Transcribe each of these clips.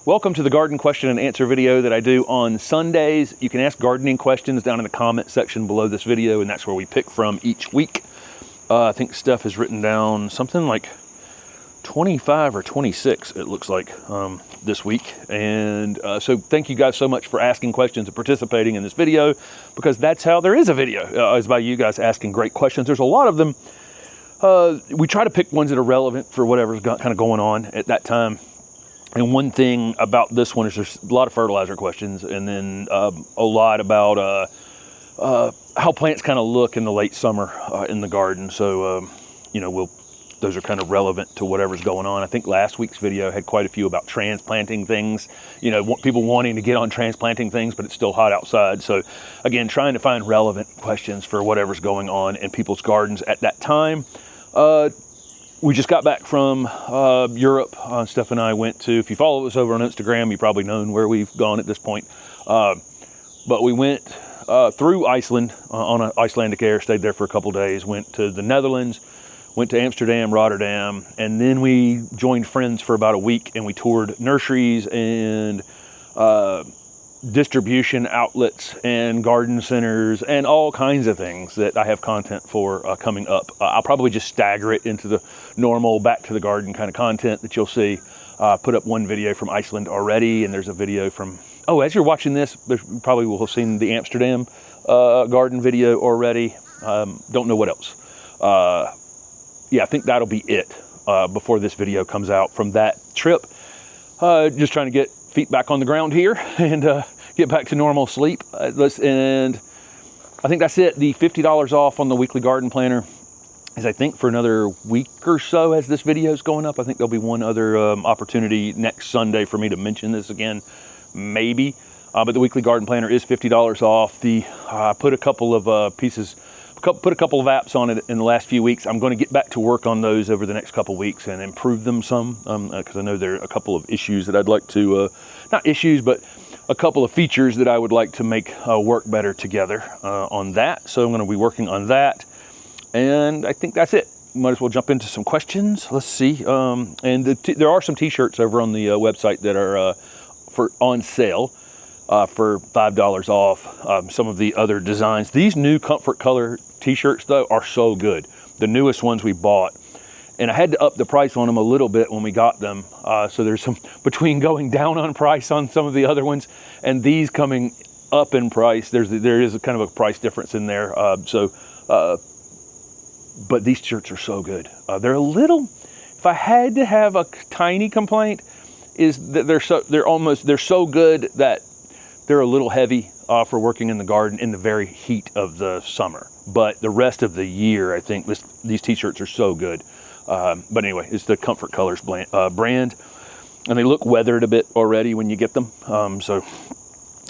Welcome to the garden question and answer video that I do on Sundays. You can ask gardening questions down in the comment section below this video, and that's where we pick from each week. I think Steph has written down something like 25 or 26, it looks like, this week. And so thank you guys so much for asking questions and participating in this video, because that's how there is a video, is by you guys asking great questions. There's a lot of them. We try to pick ones that are relevant for whatever's kind of going on at that time. And one thing about this one is there's a lot of fertilizer questions, and then a lot about how plants kind of look in the late summer in the garden. So, you know, those are kind of relevant to whatever's going on. I think last week's video had quite a few about transplanting things, you know, people wanting to get on transplanting things, but it's still hot outside. So again, trying to find relevant questions for whatever's going on in people's gardens at that time. We just got back from Europe. Steph and I went to, if you follow us over on Instagram, you probably know where we've gone at this point. But we went through Iceland on an Icelandic air, stayed there for a couple days, went to the Netherlands, went to Amsterdam, Rotterdam, and then we joined friends for about a week, and we toured nurseries and distribution outlets and garden centers and all kinds of things that I have content for coming up. I'll probably just stagger it into the normal back to the garden kind of content that you'll see. Put up one video from Iceland already, and there's a video from, oh, as you're watching this, you probably will have seen the Amsterdam garden video already. Don't know what else. Yeah, I think that'll be it before this video comes out from that trip. Just trying to get feet back on the ground here and get back to normal sleep. And I think that's it. The $50 off on the weekly garden planner is, I think, for another week or so as this video is going up. I think there'll be one other opportunity next Sunday for me to mention this again, maybe. But the weekly garden planner is $50 off. I put a couple of put a couple of apps on it in the last few weeks. I'm going to get back to work on those over the next couple of weeks and improve them some, because I know there are a couple of issues that I'd like to, not issues, but a couple of features that I would like to make work better together on that. So I'm going to be working on that. And I think that's it. Might as well jump into some questions. Let's see. And there are some t-shirts over on the website that are on sale for $5 off. Some of the other designs. These new Comfort Color t-shirts, though, are so good. The newest ones we bought. And I had to up the price on them a little bit when we got them. So there's some, between going down on price on some of the other ones and these coming up in price, there is a kind of a price difference in there. But these shirts are so good. They're a little, if I had to have a tiny complaint, is that they're so good that they're a little heavy for working in the garden in the very heat of the summer. But the rest of the year, I think these t-shirts are so good. But anyway, it's the Comfort Colors brand, and they look weathered a bit already when you get them. So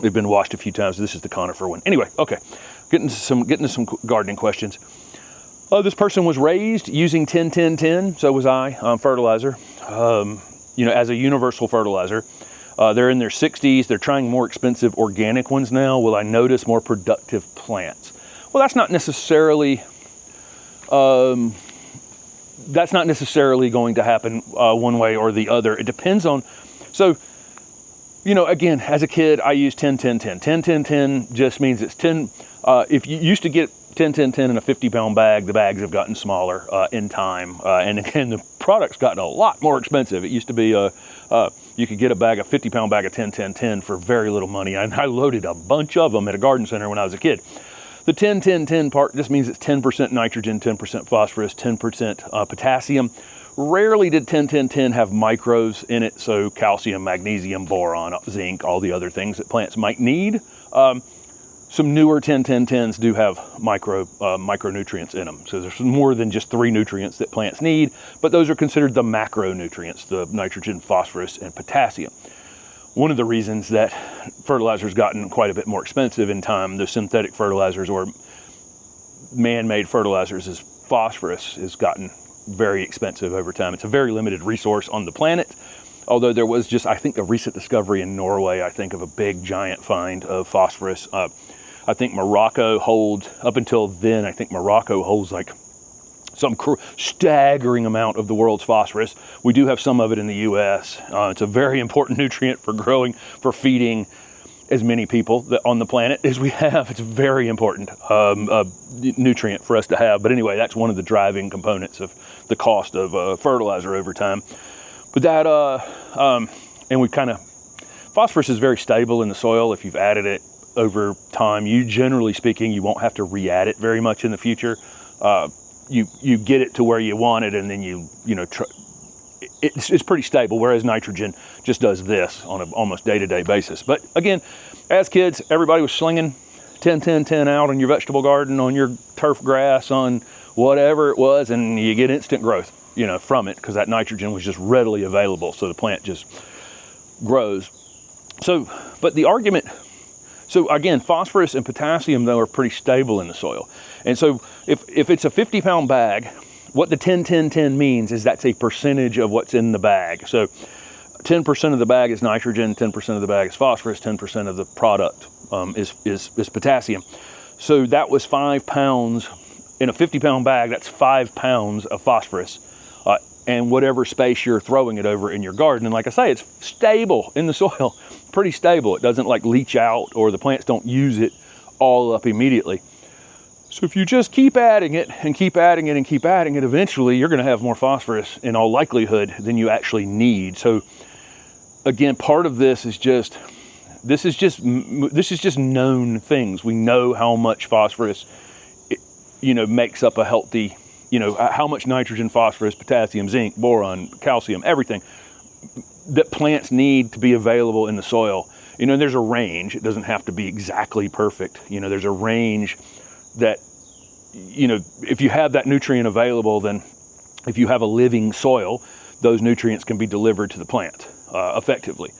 they've been washed a few times. This is the conifer one. Anyway, okay, getting to some gardening questions. This person was raised using 10-10-10, so was I, fertilizer, you know, as a universal fertilizer. They're in their 60s. They're trying more expensive organic ones now. Will I notice more productive plants? Well, that's not necessarily going to happen one way or the other. It depends on, so, you know, again, as a kid, I used 10-10-10. 10-10-10 just means it's 10, if you used to get 10-10-10 in a 50-pound bag, the bags have gotten smaller in time. And again, the product's gotten a lot more expensive. It used to be, you could get a 50-pound bag of 10-10-10 for very little money. And I loaded a bunch of them at a garden center when I was a kid. The 10-10-10 part just means it's 10% nitrogen, 10% phosphorus, 10% potassium. Rarely did 10-10-10 have micros in it, so calcium, magnesium, boron, zinc, all the other things that plants might need. Some newer 10-10-10s do have micronutrients in them. So there's more than just 3 nutrients that plants need, but those are considered the macronutrients, the nitrogen, phosphorus, and potassium. One of the reasons that fertilizer's gotten quite a bit more expensive in time, the synthetic fertilizers or man-made fertilizers, is phosphorus has gotten very expensive over time. It's a very limited resource on the planet. Although there was just, I think, a recent discovery in Norway, I think, of a big giant find of phosphorus. I think Morocco holds, up until then, I think Morocco holds like some staggering amount of the world's phosphorus. We do have some of it in the US. It's a very important nutrient for growing, for feeding as many people on the planet as we have. It's a very important nutrient for us to have. But anyway, that's one of the driving components of the cost of fertilizer over time. But that, and we kind of, phosphorus is very stable in the soil. If you've added it over time, you generally speaking, you won't have to re-add it very much in the future. You get it to where you want it, and then it's pretty stable, whereas nitrogen just does this on an almost day-to-day basis. But again, as kids, everybody was slinging 10-10-10 out on your vegetable garden, on your turf grass, on whatever it was, and you get instant growth, from it, because that nitrogen was just readily available, so the plant just grows. So, but the argument, so again, phosphorus and potassium, though, are pretty stable in the soil. And so if it's a 50-pound bag, what the 10-10-10 means is that's a percentage of what's in the bag. So 10% of the bag is nitrogen, 10% of the bag is phosphorus, 10% of the product is potassium. So that was 5 pounds in a 50-pound bag. That's 5 pounds of phosphorus, and whatever space you're throwing it over in your garden. And like I say, it's stable in the soil, pretty stable. It doesn't like leach out, or the plants don't use it all up immediately. So if you just keep adding it and keep adding it and keep adding it, eventually you're going to have more phosphorus in all likelihood than you actually need. So again, part of this is just known things. We know how much phosphorus makes up a healthy, how much nitrogen, phosphorus, potassium, zinc, boron, calcium, everything that plants need to be available in the soil. There's a range. It doesn't have to be exactly perfect. There's a range that, if you have that nutrient available, then if you have a living soil, those nutrients can be delivered to the plant effectively.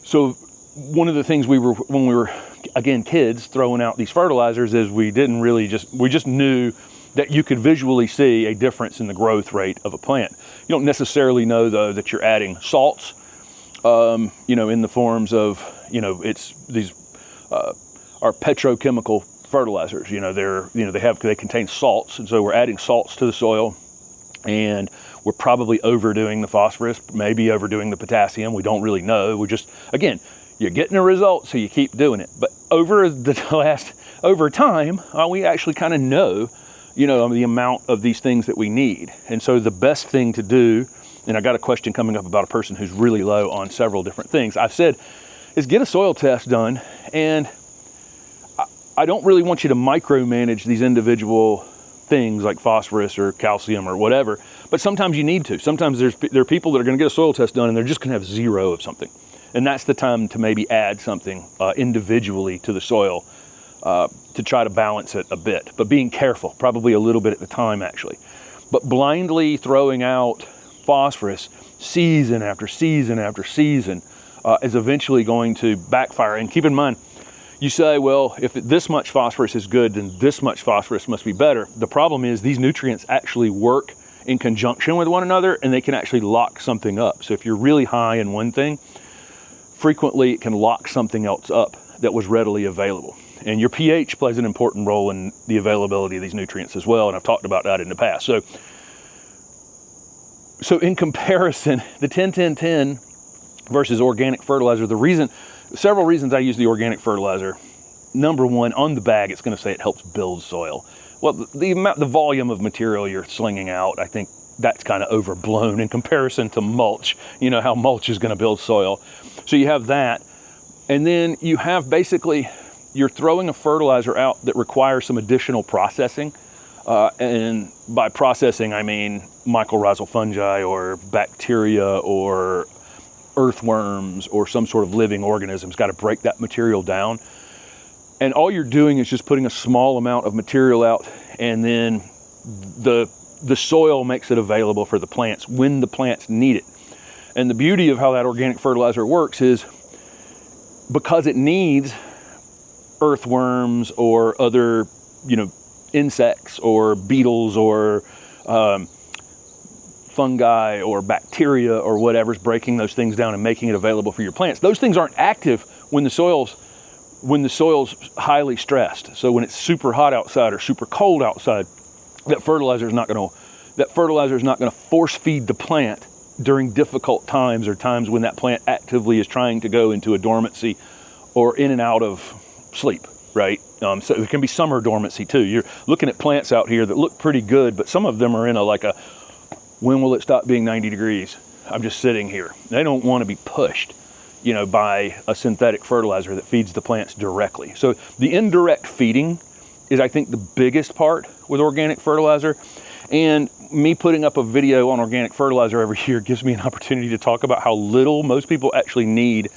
So one of the things when we were, again, kids throwing out these fertilizers, is we just knew that you could visually see a difference in the growth rate of a plant. You don't necessarily know, though, that you're adding salts, in the forms of, it's these are petrochemical fertilizers. They contain salts, and so we're adding salts to the soil, and we're probably overdoing the phosphorus, maybe overdoing the potassium. We don't really know. Again, you're getting a result, so you keep doing it. But over time, we actually kind of know, the amount of these things that we need. And so the best thing to do, and I got a question coming up about a person who's really low on several different things, I've said, is get a soil test done. And I don't really want you to micromanage these individual things like phosphorus or calcium or whatever, but sometimes you need to. Sometimes there are people that are going to get a soil test done and they're just going to have 0 of something. And that's the time to maybe add something individually to the soil to try to balance it a bit, but being careful, probably a little bit at the time, actually. But blindly throwing out phosphorus season after season after season is eventually going to backfire. And keep in mind, you say, well, if this much phosphorus is good, then this much phosphorus must be better. The problem is these nutrients actually work in conjunction with one another, and they can actually lock something up. So if you're really high in one thing, frequently it can lock something else up that was readily available. And your pH plays an important role in the availability of these nutrients as well, and I've talked about that in the past. So in comparison, the 10-10-10 versus organic fertilizer, several reasons I use the organic fertilizer. Number one, on the bag, it's going to say it helps build soil. Well, the volume of material you're slinging out, I think that's kind of overblown in comparison to mulch. How mulch is going to build soil. So you have that. And then you have basically, you're throwing a fertilizer out that requires some additional processing. And by processing, I mean mycorrhizal fungi or bacteria or earthworms or some sort of living organism's got to break that material down. And all you're doing is just putting a small amount of material out, and then the soil makes it available for the plants when the plants need it. And the beauty of how that organic fertilizer works is because it needs earthworms or other, insects or beetles or fungi or bacteria or whatever's breaking those things down and making it available for your plants. Those things aren't active when the soil's highly stressed. So when it's super hot outside or super cold outside, that fertilizer is not going to force feed the plant during difficult times or times when that plant actively is trying to go into a dormancy or in and out of sleep, right? So there can be summer dormancy too. You're looking at plants out here that look pretty good, but some of them are in when will it stop being 90 degrees? I'm just sitting here. They don't want to be pushed, you know, by a synthetic fertilizer that feeds the plants directly. So the indirect feeding is, I think, the biggest part with organic fertilizer. And me putting up a video on organic fertilizer every year gives me an opportunity to talk about how little most people actually need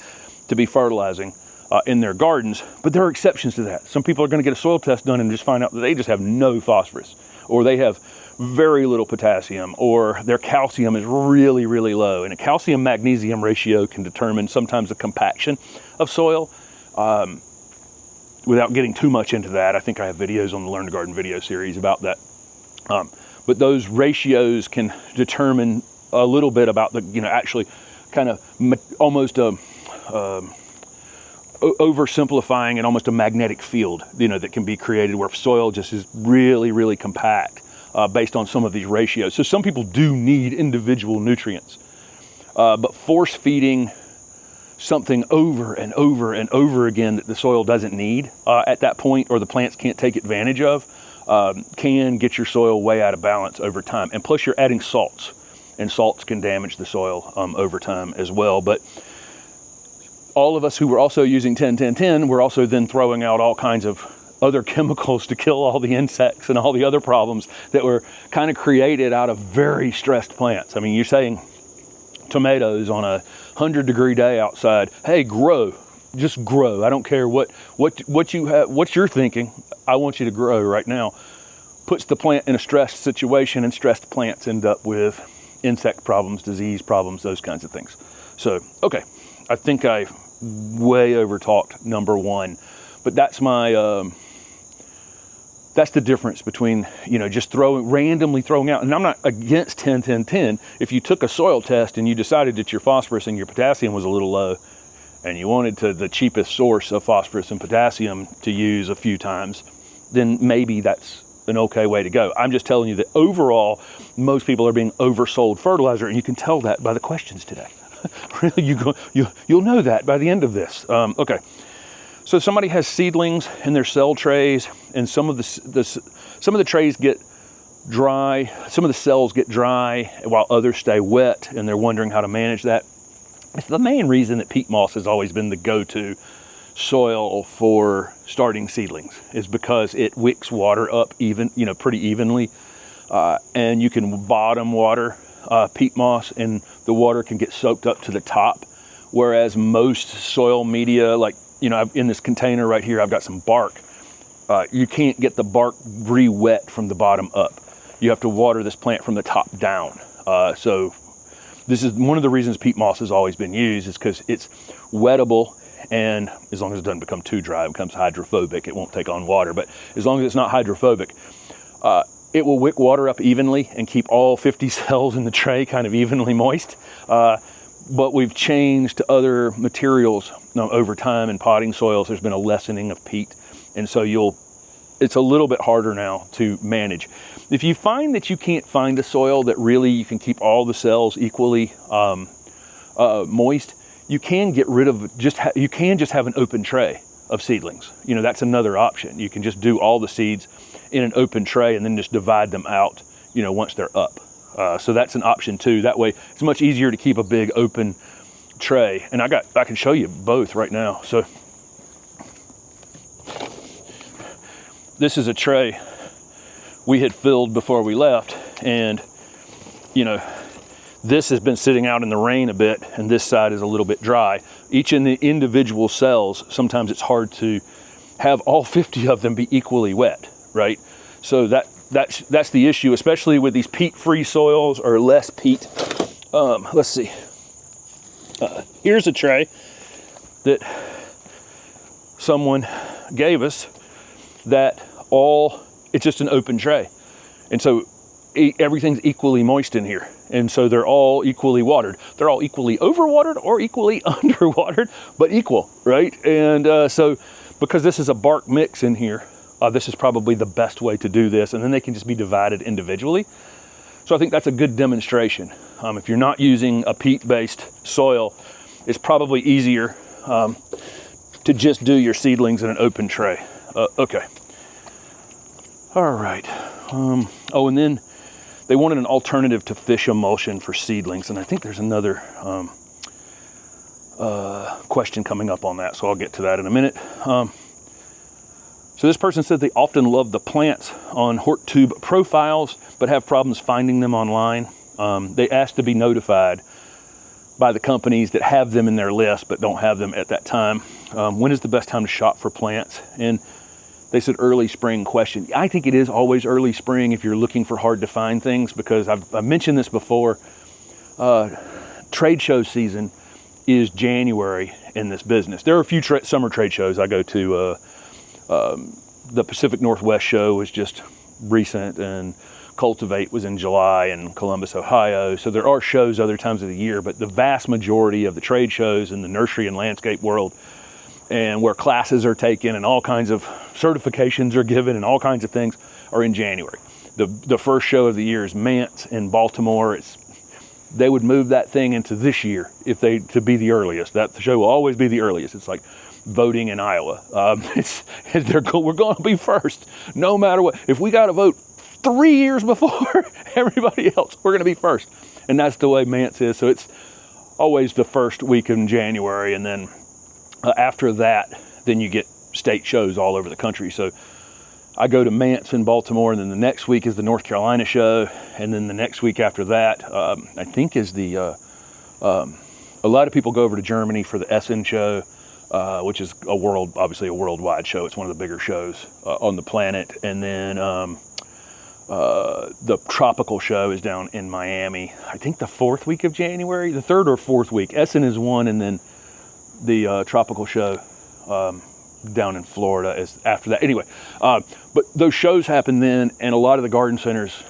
to be fertilizing in their gardens. But there are exceptions to that. Some people are going to get a soil test done and just find out that they just have no phosphorus, or they have very little potassium, or their calcium is really, really low. And a calcium magnesium ratio can determine sometimes the compaction of soil. Without getting too much into that, I think I have videos on the Learn to Garden video series about that. But those ratios can determine a little bit about the, you know, actually kind of almost oversimplifying and almost a magnetic field, you know, that can be created where soil just is really, really compact based on some of these ratios. So some people do need individual nutrients, but force feeding something over and over and over again that the soil doesn't need at that point, or the plants can't take advantage of, can get your soil way out of balance over time. And plus you're adding salts, and salts can damage the soil over time as well. But all of us who were also using 10-10-10, we're also then throwing out all kinds of other chemicals to kill all the insects and all the other problems that were kind of created out of very stressed plants. I mean, you're saying tomatoes on a 100-degree day outside, hey, grow, just grow. I don't care what you have, what you're thinking. I want you to grow right now. Puts the plant in a stressed situation, and stressed plants end up with insect problems, disease problems, those kinds of things. So, okay, I think I way over talked number one, but that's my, that's the difference between, you know, just randomly throwing out. And I'm not against 10-10-10. If you took a soil test and you decided that your phosphorus and your potassium was a little low, and you wanted the cheapest source of phosphorus and potassium to use a few times, then maybe that's an okay way to go. I'm just telling you that overall, most people are being oversold fertilizer, and you can tell that by the questions today. Really, you'll know that by the end of this. Okay. So somebody has seedlings in their cell trays, and some of the trays get dry, some of the cells get dry while others stay wet, and they're wondering how to manage that. It's the main reason that peat moss has always been the go-to soil for starting seedlings, is because it wicks water up pretty evenly, and you can bottom water peat moss, and the water can get soaked up to the top, whereas most soil media, like, you know, in this container right here, I've got some bark. You can't get the bark re-wet from the bottom up. You have to water this plant from the top down. So this is one of the reasons peat moss has always been used, is because it's wettable, and as long as it doesn't become too dry, it becomes hydrophobic. It won't take on water, but as long as it's not hydrophobic, it will wick water up evenly and keep all 50 cells in the tray kind of evenly moist. But we've changed to other materials over time in potting soils. There's been a lessening of peat, and so it's a little bit harder now to manage. If you find that you can't find a soil that really you can keep all the cells equally moist, you can get rid of you can just have an open tray of seedlings. You know, that's another option. You can just do all the seeds in an open tray and then just divide them out, you know, once they're up. So that's an option too. That way it's much easier to keep a big open tray. And I can show you both right now. So this is a tray we had filled before we left, and you know, this has been sitting out in the rain a bit, and this side is a little bit dry. Each in the individual cells, sometimes it's hard to have all 50 of them be equally wet, right? So that's the issue, especially with these peat-free soils or less peat. Let's see. Here's a tray that someone gave us that it's just an open tray. And so everything's equally moist in here. And so they're all equally watered. They're all equally overwatered or equally underwatered, but equal, right? And so because this is a bark mix in here, this is probably the best way to do this, and then they can just be divided individually. So I think that's a good demonstration. If you're not using a peat-based soil, it's probably easier to just do your seedlings in an open tray. Okay. All right. Oh, and then they wanted an alternative to fish emulsion for seedlings, and I think there's another question coming up on that, so I'll get to that in a minute. So this person said they often love the plants on HortTube profiles, but have problems finding them online. They asked to be notified by the companies that have them in their list, but don't have them at that time. When is the best time to shop for plants? And they said early spring question. I think it is always early spring if you're looking for hard to find things, because I've mentioned this before. Trade show season is January in this business. There are a few summer trade shows I go to. The Pacific Northwest show was just recent, and Cultivate was in July in Columbus, Ohio. So there are shows other times of the year, but the vast majority of the trade shows in the nursery and landscape world, and where classes are taken and all kinds of certifications are given and all kinds of things, are in January. The first show of the year is Mance in Baltimore. They would move that thing into this year to be the earliest. That show will always be the earliest. It's like voting in Iowa. We're going to be first, no matter what. If we got to vote 3 years before everybody else, we're going to be first. And that's the way Mance is. So it's always the first week in January, and then after that, then you get state shows all over the country. So I go to Mance in Baltimore, and then the next week is the North Carolina show, and then the next week after that, I think is a lot of people go over to Germany for the Essen show, which is obviously a worldwide show. It's one of the bigger shows on the planet. And then the tropical show is down in Miami, I think the 4th week of January, the 3rd or 4th week. Essen is one, and then the tropical show down in Florida is after that. Anyway, but those shows happen then, and a lot of the garden centers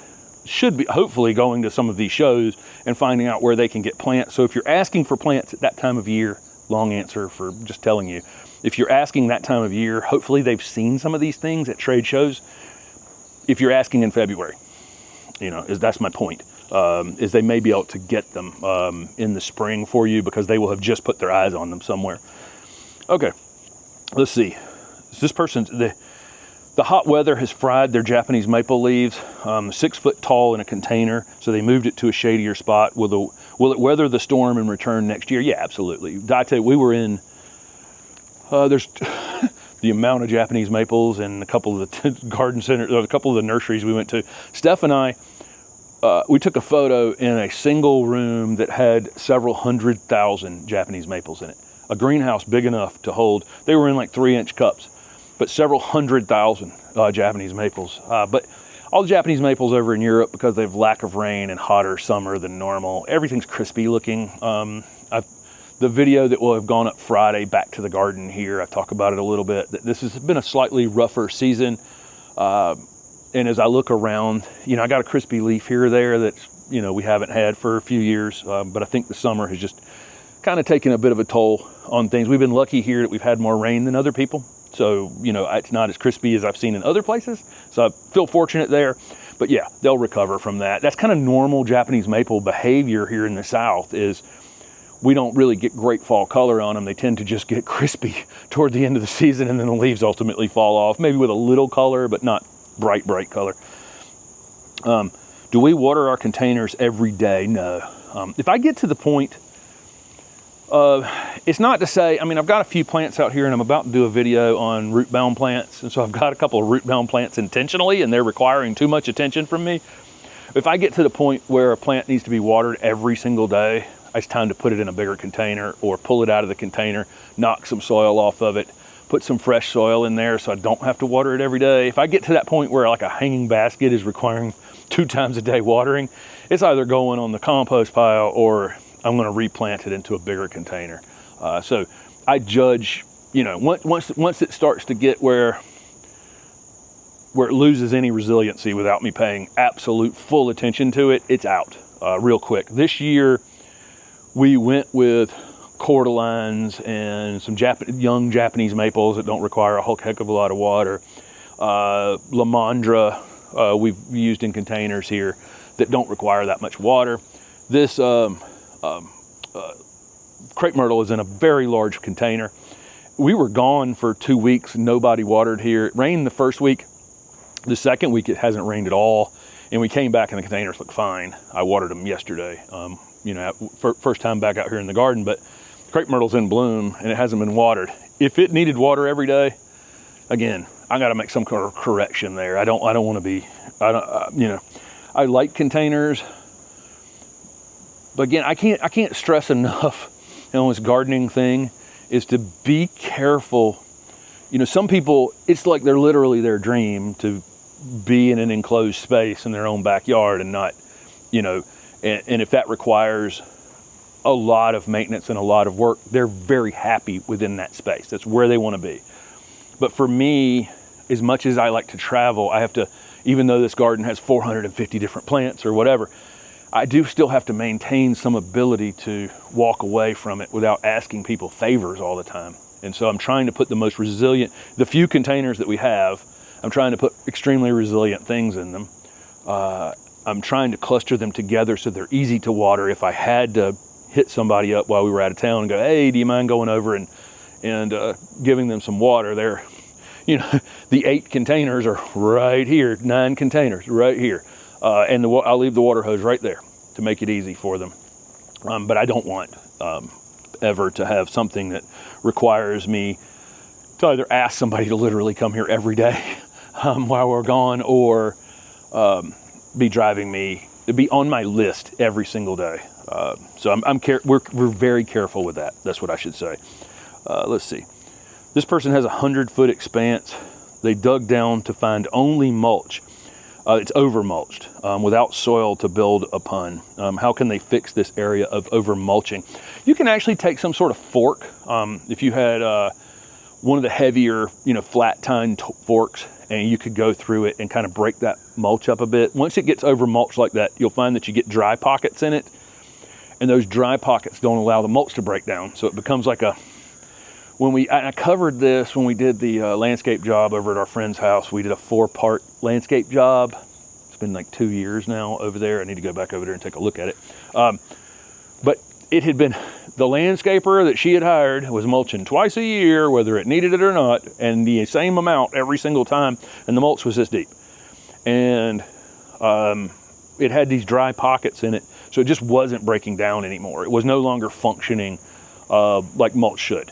should be hopefully going to some of these shows and finding out where they can get plants. So if you're asking for plants at that time of year, long answer for just telling you, if you're asking that time of year, hopefully they've seen some of these things at trade shows. If you're asking in February, that's my point, is they may be able to get them in the spring for you, because they will have just put their eyes on them somewhere. Okay, let's see. This person, the hot weather has fried their Japanese maple leaves, 6 foot tall in a container, so they moved it to a shadier spot. Will it weather the storm and return next year? Yeah, absolutely. I tell you, we were in, there's the amount of Japanese maples and a couple of the garden centers, a couple of the nurseries we went to. Steph and I, we took a photo in a single room that had several 100,000 Japanese maples in it. A greenhouse big enough to hold, they were in like 3-inch cups, but several 100,000 Japanese maples. But all the Japanese maples over in Europe, because they have lack of rain and hotter summer than normal, everything's crispy looking. The video that will have gone up Friday, Back to the Garden here, I talk about it a little bit. This has been a slightly rougher season. And as I look around, I got a crispy leaf here or there that, we haven't had for a few years. But I think the summer has just kind of taken a bit of a toll on things. We've been lucky here that we've had more rain than other people. So, it's not as crispy as I've seen in other places. So I feel fortunate there. But yeah, they'll recover from that. That's kind of normal Japanese maple behavior here in the South, is we don't really get great fall color on them. They tend to just get crispy toward the end of the season, and then the leaves ultimately fall off, maybe with a little color, but not bright color. Do we water our containers every day? No. If I get to the point, it's not to say, I've got a few plants out here, and I'm about to do a video on root-bound plants, and so I've got a couple of root-bound plants intentionally, and they're requiring too much attention from me. If I get to the point where a plant needs to be watered every single day, it's time to put it in a bigger container, or pull it out of the container, knock some soil off of it, put some fresh soil in there so I don't have to water it every day. If I get to that point where like a hanging basket is requiring 2 times a day watering, it's either going on the compost pile or I'm going to replant it into a bigger container. So I judge, once it starts to get where it loses any resiliency without me paying absolute full attention to it, it's out real quick. This year, we went with cordylines and some young Japanese maples that don't require a whole heck of a lot of water. Lamandra we've used in containers here that don't require that much water. This crepe myrtle is in a very large container. We were gone for 2 weeks, nobody watered here. It rained the first week. The second week it hasn't rained at all, and we came back and the containers look fine. I watered them yesterday, you know, first time back out here in the garden, but crepe myrtle's in bloom and it hasn't been watered. If it needed water every day, again, I got to make some kind of correction there. I don't want to be, you know, I like containers, but again, I can't stress enough, you know, this gardening thing is to be careful. You know, some people, it's like they're literally their dream to be in an enclosed space in their own backyard and not, you know, and if that requires a lot of maintenance and a lot of work, they're very happy within that space. That's where they want to be. But for me, as much as I like to travel, I have to, even though this garden has 450 different plants or whatever, I do still have to maintain some ability to walk away from it without asking people favors all the time. And so I'm trying to put the most resilient, the few containers that we have, I'm trying to put extremely resilient things in them. I'm trying to cluster them together so they're easy to water. If I had to hit somebody up while we were out of town and go, hey, do you mind going over and giving them some water? They're, you know, the 8 containers are right here, 9 containers right here. And I'll leave the water hose right there to make it easy for them. But I don't want ever to have something that requires me to either ask somebody to literally come here every day while we're gone, or be driving me, to be on my list every single day. So we're very careful with that. That's what I should say. Let's see. This person has a 100-foot expanse. They dug down to find only mulch. It's over-mulched without soil to build upon. How can they fix this area of over-mulching? You can actually take some sort of fork. If you had one of the heavier, you know, flat-tined forks, and you could go through it and kind of break that mulch up a bit. Once it gets over-mulched like that, you'll find that you get dry pockets in it, and those dry pockets don't allow the mulch to break down. So it becomes like a, I covered this when we did the landscape job over at our friend's house. We did a 4-part landscape job. It's been like 2 years now over there. I need to go back over there and take a look at it. But it had been, the landscaper that she had hired was mulching twice a year, whether it needed it or not, and the same amount every single time, and the mulch was this deep. And it had these dry pockets in it, so it just wasn't breaking down anymore. It was no longer functioning like mulch should.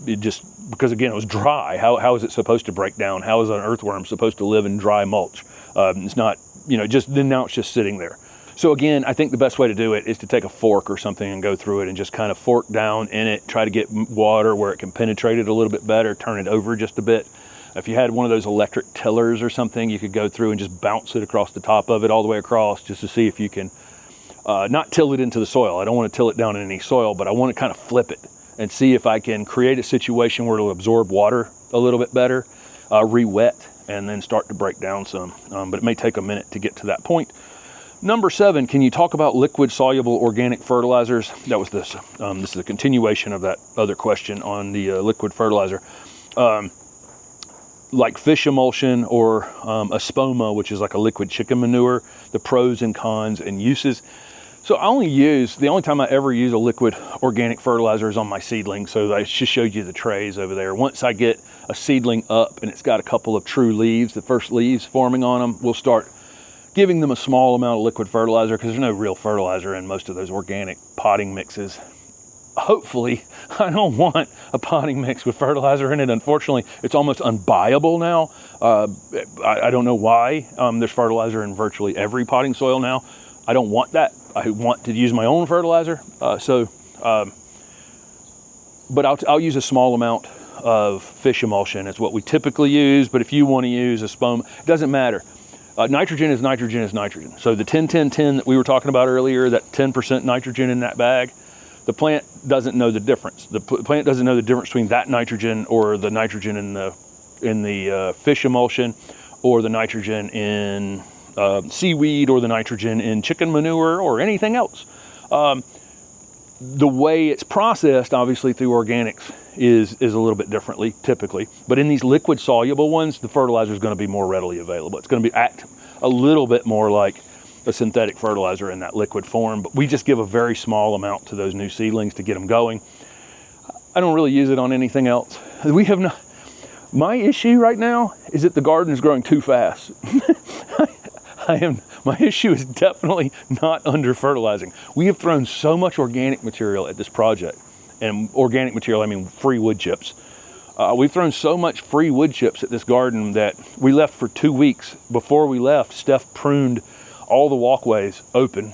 It just, because again, it was dry. How is it supposed to break down? How is an earthworm supposed to live in dry mulch? It's not, you know, now it's just sitting there. So again, I think the best way to do it is to take a fork or something and go through it and just kind of fork down in it, try to get water where it can penetrate it a little bit better, turn it over just a bit. If you had one of those electric tillers or something, you could go through and just bounce it across the top of it all the way across, just to see if you can not till it into the soil. I don't want to till it down in any soil, but I want to kind of flip it and see if I can create a situation where it'll absorb water a little bit better, re-wet, and then start to break down some. But it may take a minute to get to that point. Number 7, can you talk about liquid soluble organic fertilizers? That was this. This is a continuation of that other question on the liquid fertilizer. Like fish emulsion or a spoma, which is like a liquid chicken manure, the pros and cons and uses. So the only time I ever use a liquid organic fertilizer is on my seedlings. So I just showed you the trays over there. Once I get a seedling up and it's got a couple of true leaves, the first leaves forming on them, we'll start giving them a small amount of liquid fertilizer, because there's no real fertilizer in most of those organic potting mixes. Hopefully, I don't want a potting mix with fertilizer in it. Unfortunately, it's almost unbuyable now. I don't know why. There's fertilizer in virtually every potting soil now. I don't want that. I want to use my own fertilizer. But I'll use a small amount of fish emulsion. It's what we typically use, but if you want to use a spoma, it doesn't matter. Nitrogen is nitrogen is nitrogen. So the 10-10-10 that we were talking about earlier, that 10% nitrogen in that bag, the plant doesn't know the difference. The plant doesn't know the difference between that nitrogen or the nitrogen in the fish emulsion, or the nitrogen in seaweed, or the nitrogen in chicken manure, or anything else. The way it's processed, obviously through organics, is a little bit differently typically. But in these liquid soluble ones, the fertilizer is going to be more readily available. It's going to act a little bit more like a synthetic fertilizer in that liquid form, but we just give a very small amount to those new seedlings to get them going. I don't really use it on anything else. We have not. My issue right now is that the garden is growing too fast. My issue is definitely not under fertilizing. We have thrown so much organic material at this project, and organic material, I mean free wood chips. We've thrown so much free wood chips at this garden that we left for 2 weeks. Before we left, Steph pruned all the walkways open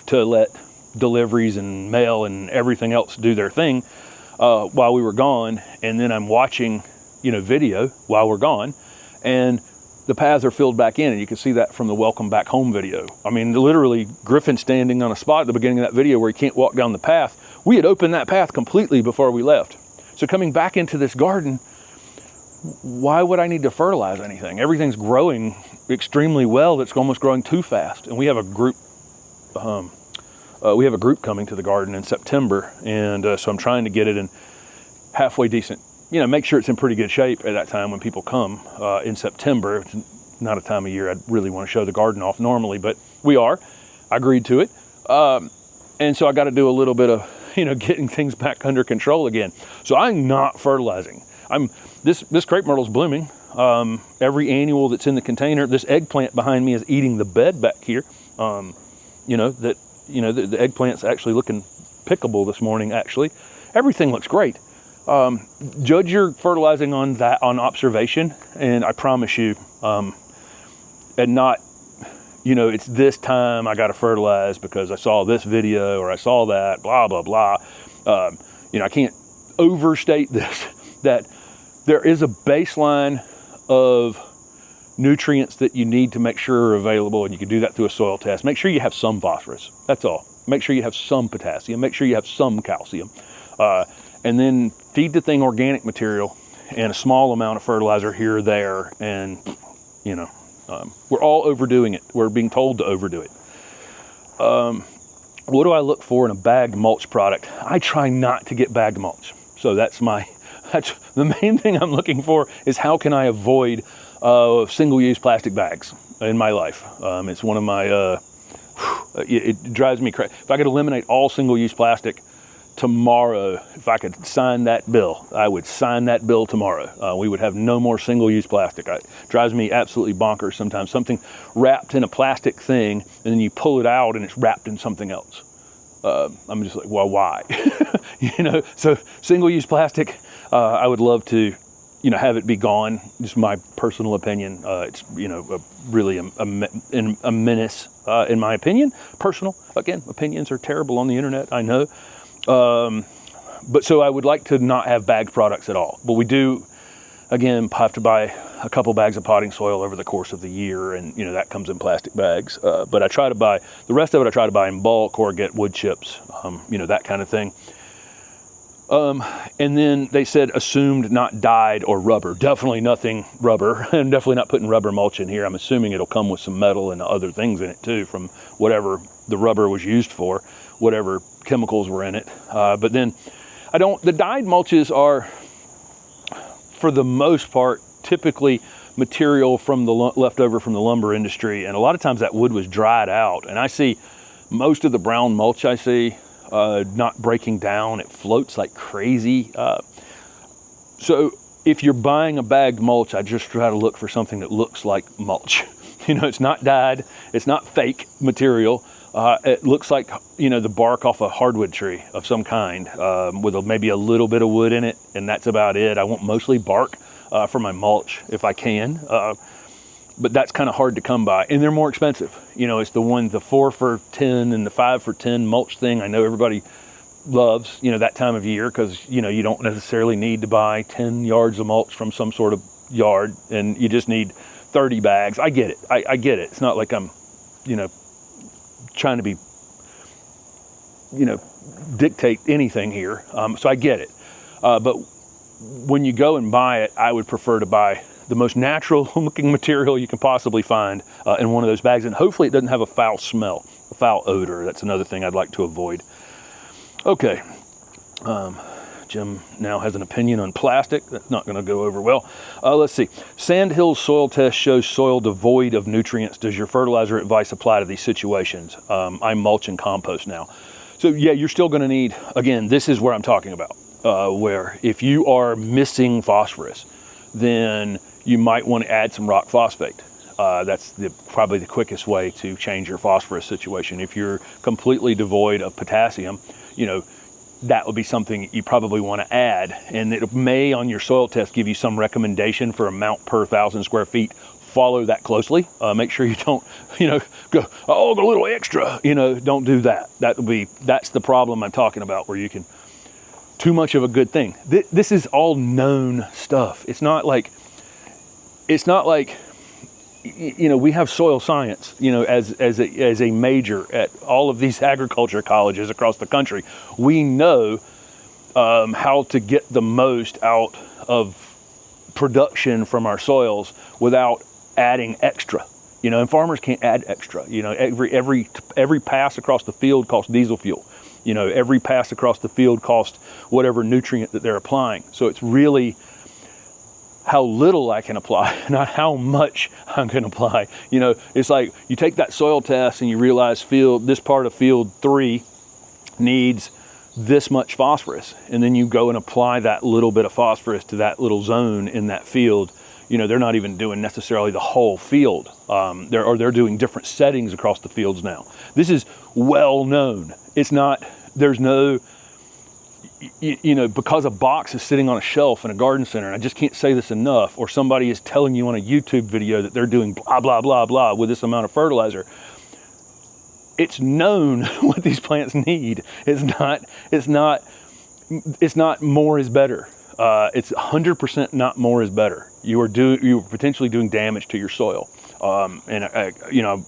to let deliveries and mail and everything else do their thing while we were gone. And then I'm watching, video while we're gone, and the paths are filled back in, and you can see that from the welcome back home video. I mean, literally Griffin standing on a spot at the beginning of that video where he can't walk down the path. We had opened that path completely before we left. So coming back into this garden, why would I need to fertilize anything? Everything's growing extremely well. That's almost growing too fast. And we have a group coming to the garden in September, and so I'm trying to get it in halfway decent, make sure it's in pretty good shape at that time when people come in September. It's not a time of year I'd really want to show the garden off normally, but we are. I agreed to it. And so I got to do a little bit of, getting things back under control again. So I'm not fertilizing. This crepe myrtle's blooming. Every annual that's in the container, this eggplant behind me is eating the bed back here. The eggplant's actually looking pickable this morning, actually. Everything looks great. Judge your fertilizing on observation, and I promise you, and not, it's this time I got to fertilize because I saw this video or I saw that, blah, blah, blah. I can't overstate this, that there is a baseline of nutrients that you need to make sure are available, and you can do that through a soil test. Make sure you have some phosphorus, that's all. Make sure you have some potassium, make sure you have some calcium. And then feed the thing organic material and a small amount of fertilizer here or there, and we're all overdoing it. We're being told to overdo it. What do I look for in a bagged mulch product? I try not to get bagged mulch. So that's the main thing I'm looking for, is how can I avoid single-use plastic bags in my life. It's one of my, it drives me crazy. If I could eliminate all single-use plastic tomorrow, if I could sign that bill, I would sign that bill tomorrow. We would have no more single-use plastic. It drives me absolutely bonkers sometimes. Something wrapped in a plastic thing, and then you pull it out and it's wrapped in something else. I'm just like, well, why? So single-use plastic, I would love to, have it be gone. Just my personal opinion. It's, really a menace, in my opinion. Personal, again, opinions are terrible on the internet, I know. But so I would like to not have bagged products at all. But we do, again, have to buy a couple bags of potting soil over the course of the year, and that comes in plastic bags. But I try to buy the rest of it. I try to buy in bulk or get wood chips, that kind of thing. And then they said assumed not dyed or rubber. Definitely nothing rubber. I'm definitely not putting rubber mulch in here. I'm assuming it'll come with some metal and other things in it too, from whatever the rubber was used for, whatever chemicals were in it. But then the dyed mulches are, for the most part, typically material from left over from the lumber industry. And a lot of times that wood was dried out. And I see most of the brown mulch I see not breaking down. It floats like crazy. So if you're buying a bagged mulch, I just try to look for something that looks like mulch. It's not dyed, it's not fake material. It looks like, the bark off a hardwood tree of some kind, with maybe a little bit of wood in it, and that's about it. I want mostly bark for my mulch if I can, but that's kind of hard to come by, and they're more expensive. It's the 4 for 10 and the 5 for 10 mulch thing. I know everybody loves, that time of year, because, you don't necessarily need to buy 10 yards of mulch from some sort of yard, and you just need 30 bags. I get it. I get it. It's not like I'm, trying to be, dictate anything here. So I get it. But when you go and buy it, I would prefer to buy the most natural looking material you can possibly find in one of those bags. And hopefully it doesn't have a foul smell, a foul odor. That's another thing I'd like to avoid. Okay. Jim now has an opinion on plastic. That's not going to go over well. Let's see. Sandhill's soil test shows soil devoid of nutrients. Does your fertilizer advice apply to these situations? I mulch and compost now. So yeah, you're still going to need, again, this is where I'm talking about, where if you are missing phosphorus, then you might want to add some rock phosphate. That's probably the quickest way to change your phosphorus situation. If you're completely devoid of potassium, you know, that would be something you probably want to add. And it may, on your soil test, give you some recommendation for amount per 1,000 square feet. Follow that closely. Make sure you don't, you know, go, oh, a little extra, you know, don't do that. That's the problem I'm talking about, where you can, too much of a good thing. This is all known stuff. It's not like, you know, we have soil science, you know, as a major at all of these agriculture colleges across the country. We know how to get the most out of production from our soils without adding extra. You know, and farmers can't add extra. You know, every pass across the field costs diesel fuel. You know, every pass across the field costs whatever nutrient that they're applying. So it's really how little I can apply, not how much I'm going to apply. You know, it's like you take that soil test and you realize this part of field 3 needs this much phosphorus, and then you go and apply that little bit of phosphorus to that little zone in that field. You know, they're not even doing necessarily the whole field. They're doing different settings across the fields now. This is well known. It's not, there's no, you know, because a box is sitting on a shelf in a garden center, and I just can't say this enough, or somebody is telling you on a YouTube video that they're doing blah, blah, blah, blah with this amount of fertilizer. It's known what these plants need. It's not more is better. It's 100% not more is better. You're potentially doing damage to your soil. You know,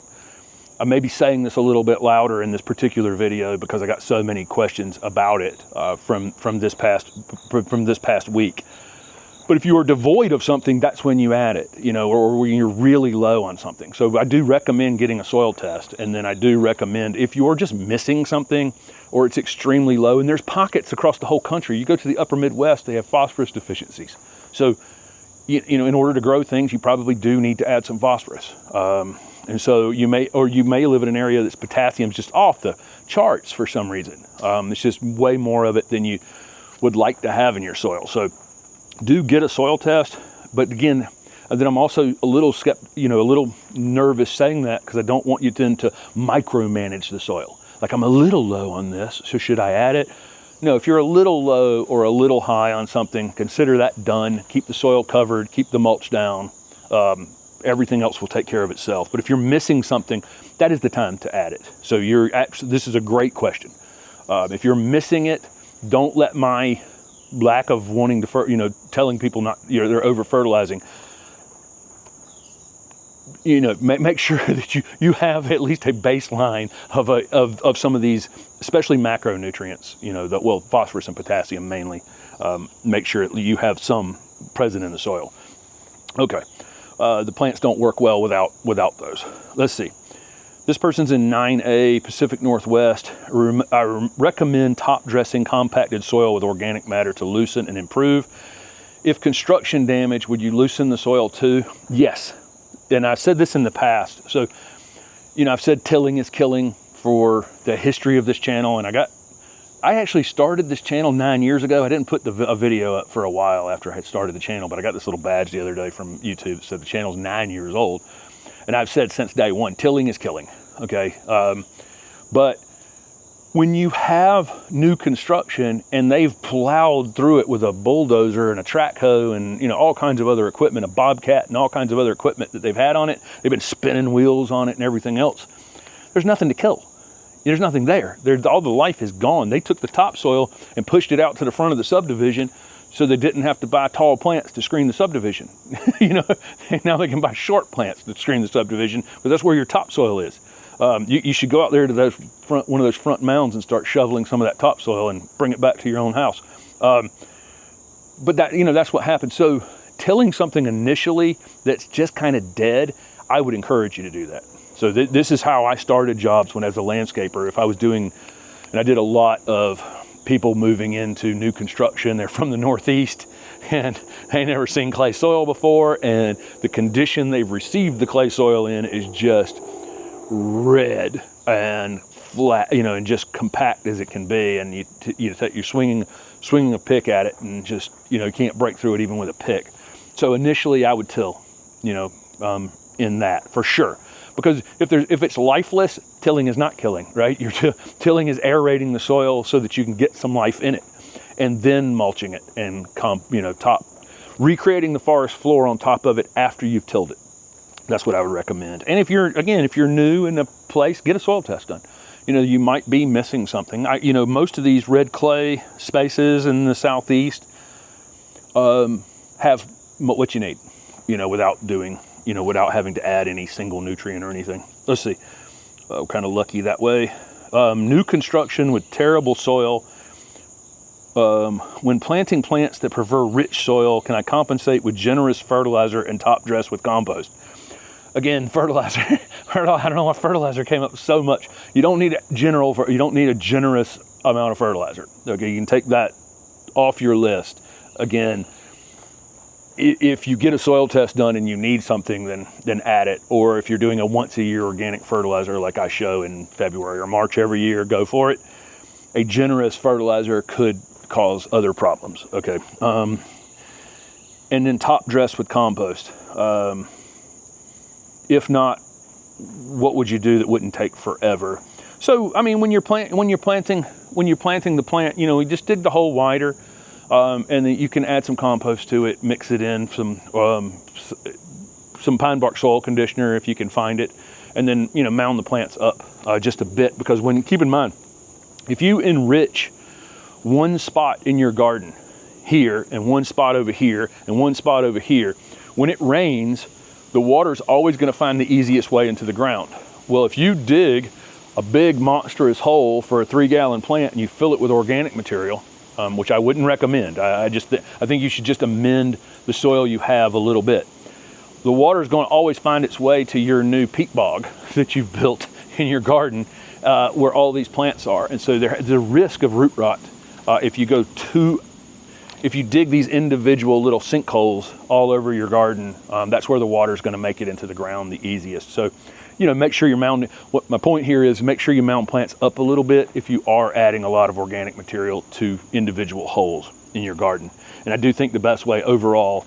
I may be saying this a little bit louder in this particular video because I got so many questions about it from this past week. But if you are devoid of something, that's when you add it, you know, or when you're really low on something. So I do recommend getting a soil test, and then I do recommend if you're just missing something or it's extremely low, and there's pockets across the whole country. You go to the upper Midwest, they have phosphorus deficiencies. So, you know, in order to grow things, you probably do need to add some phosphorus. And so you may live in an area that's potassium's just off the charts for some reason. It's just way more of it than you would like to have in your soil. So do get a soil test. But again, then I'm also a little a little nervous saying that because I don't want you then to micromanage the soil. Like, I'm a little low on this, so should I add it? No, if you're a little low or a little high on something, consider that done. Keep the soil covered, keep the mulch down. Everything else will take care of itself. But if you're missing something, that is the time to add it. So this is a great question. If you're missing it, don't let my lack of wanting to, telling people they're over-fertilizing. Make sure that you have at least a baseline of some of these, especially macronutrients, phosphorus and potassium mainly. Make sure you have some present in the soil. Okay. The plants don't work well without those. Let's see. This person's in 9A, Pacific Northwest. I recommend top dressing compacted soil with organic matter to loosen and improve. If construction damage, would you loosen the soil too? Yes. And I've said this in the past. So, I've said tilling is killing for the history of this channel. And I actually started this channel 9 years ago. I didn't put a video up for a while after I had started the channel, but I got this little badge the other day from YouTube that said the channel's 9 years old. And I've said since day one, tilling is killing, okay? But when you have new construction and they've plowed through it with a bulldozer and a track hoe and all kinds of other equipment, a bobcat and all kinds of other equipment that they've had on it, they've been spinning wheels on it and everything else, there's nothing to kill. There's nothing there. All the life is gone. They took the topsoil and pushed it out to the front of the subdivision so they didn't have to buy tall plants to screen the subdivision. Now they can buy short plants to screen the subdivision, but that's where your topsoil is. You should go out there to one of those front mounds and start shoveling some of that topsoil and bring it back to your own house. But that's what happens. So tilling something initially that's just kind of dead, I would encourage you to do that. So this is how I started jobs when as a landscaper. If I was doing, and I did a lot of people moving into new construction. They're from the Northeast and they never seen clay soil before, and the condition they've received the clay soil in is just red and flat, you know, and just compact as it can be. And you're swinging a pick at it, and just, you know, you can't break through it even with a pick. So initially I would till, you know, in that for sure. Because if it's lifeless, tilling is not killing, right? Tilling is aerating the soil so that you can get some life in it, and then mulching it and recreating the forest floor on top of it after you've tilled it. That's what I would recommend. And if you're new in a place, get a soil test done. You know, you might be missing something. You know, most of these red clay spaces in the Southeast have what you need, you know, without having to add any single nutrient or anything. Let's see, kind of lucky that way. New construction with terrible soil. When planting plants that prefer rich soil, can I compensate with generous fertilizer and top dress with compost? Again, fertilizer. I don't know why fertilizer came up so much. You don't need a generous amount of fertilizer. Okay, you can take that off your list. Again, if you get a soil test done and you need something, then add it. Or if you're doing a once a year organic fertilizer like I show in February or March every year, go for it. A generous fertilizer could cause other problems. Okay. And then top dress with compost. If not, what would you do that wouldn't take forever? So, I mean, when you're planting the plant, you know, you just dig the hole wider. And then you can add some compost to it, mix it in, some pine bark soil conditioner if you can find it, and then, you know, mound the plants up just a bit, because keep in mind, if you enrich one spot in your garden here and one spot over here and one spot over here, when it rains, the water's always going to find the easiest way into the ground. Well, if you dig a big monstrous hole for a 3-gallon plant and you fill it with organic material, which I wouldn't recommend. I think you should just amend the soil you have a little bit. The water is going to always find its way to your new peat bog that you've built in your garden, where all these plants are. And so there's a risk of root rot if you dig these individual little sinkholes all over your garden. That's where the water is going to make it into the ground the easiest. So, you know, make sure you're mounding. What my point here is, make sure you mound plants up a little bit if you are adding a lot of organic material to individual holes in your garden. And I do think the best way overall,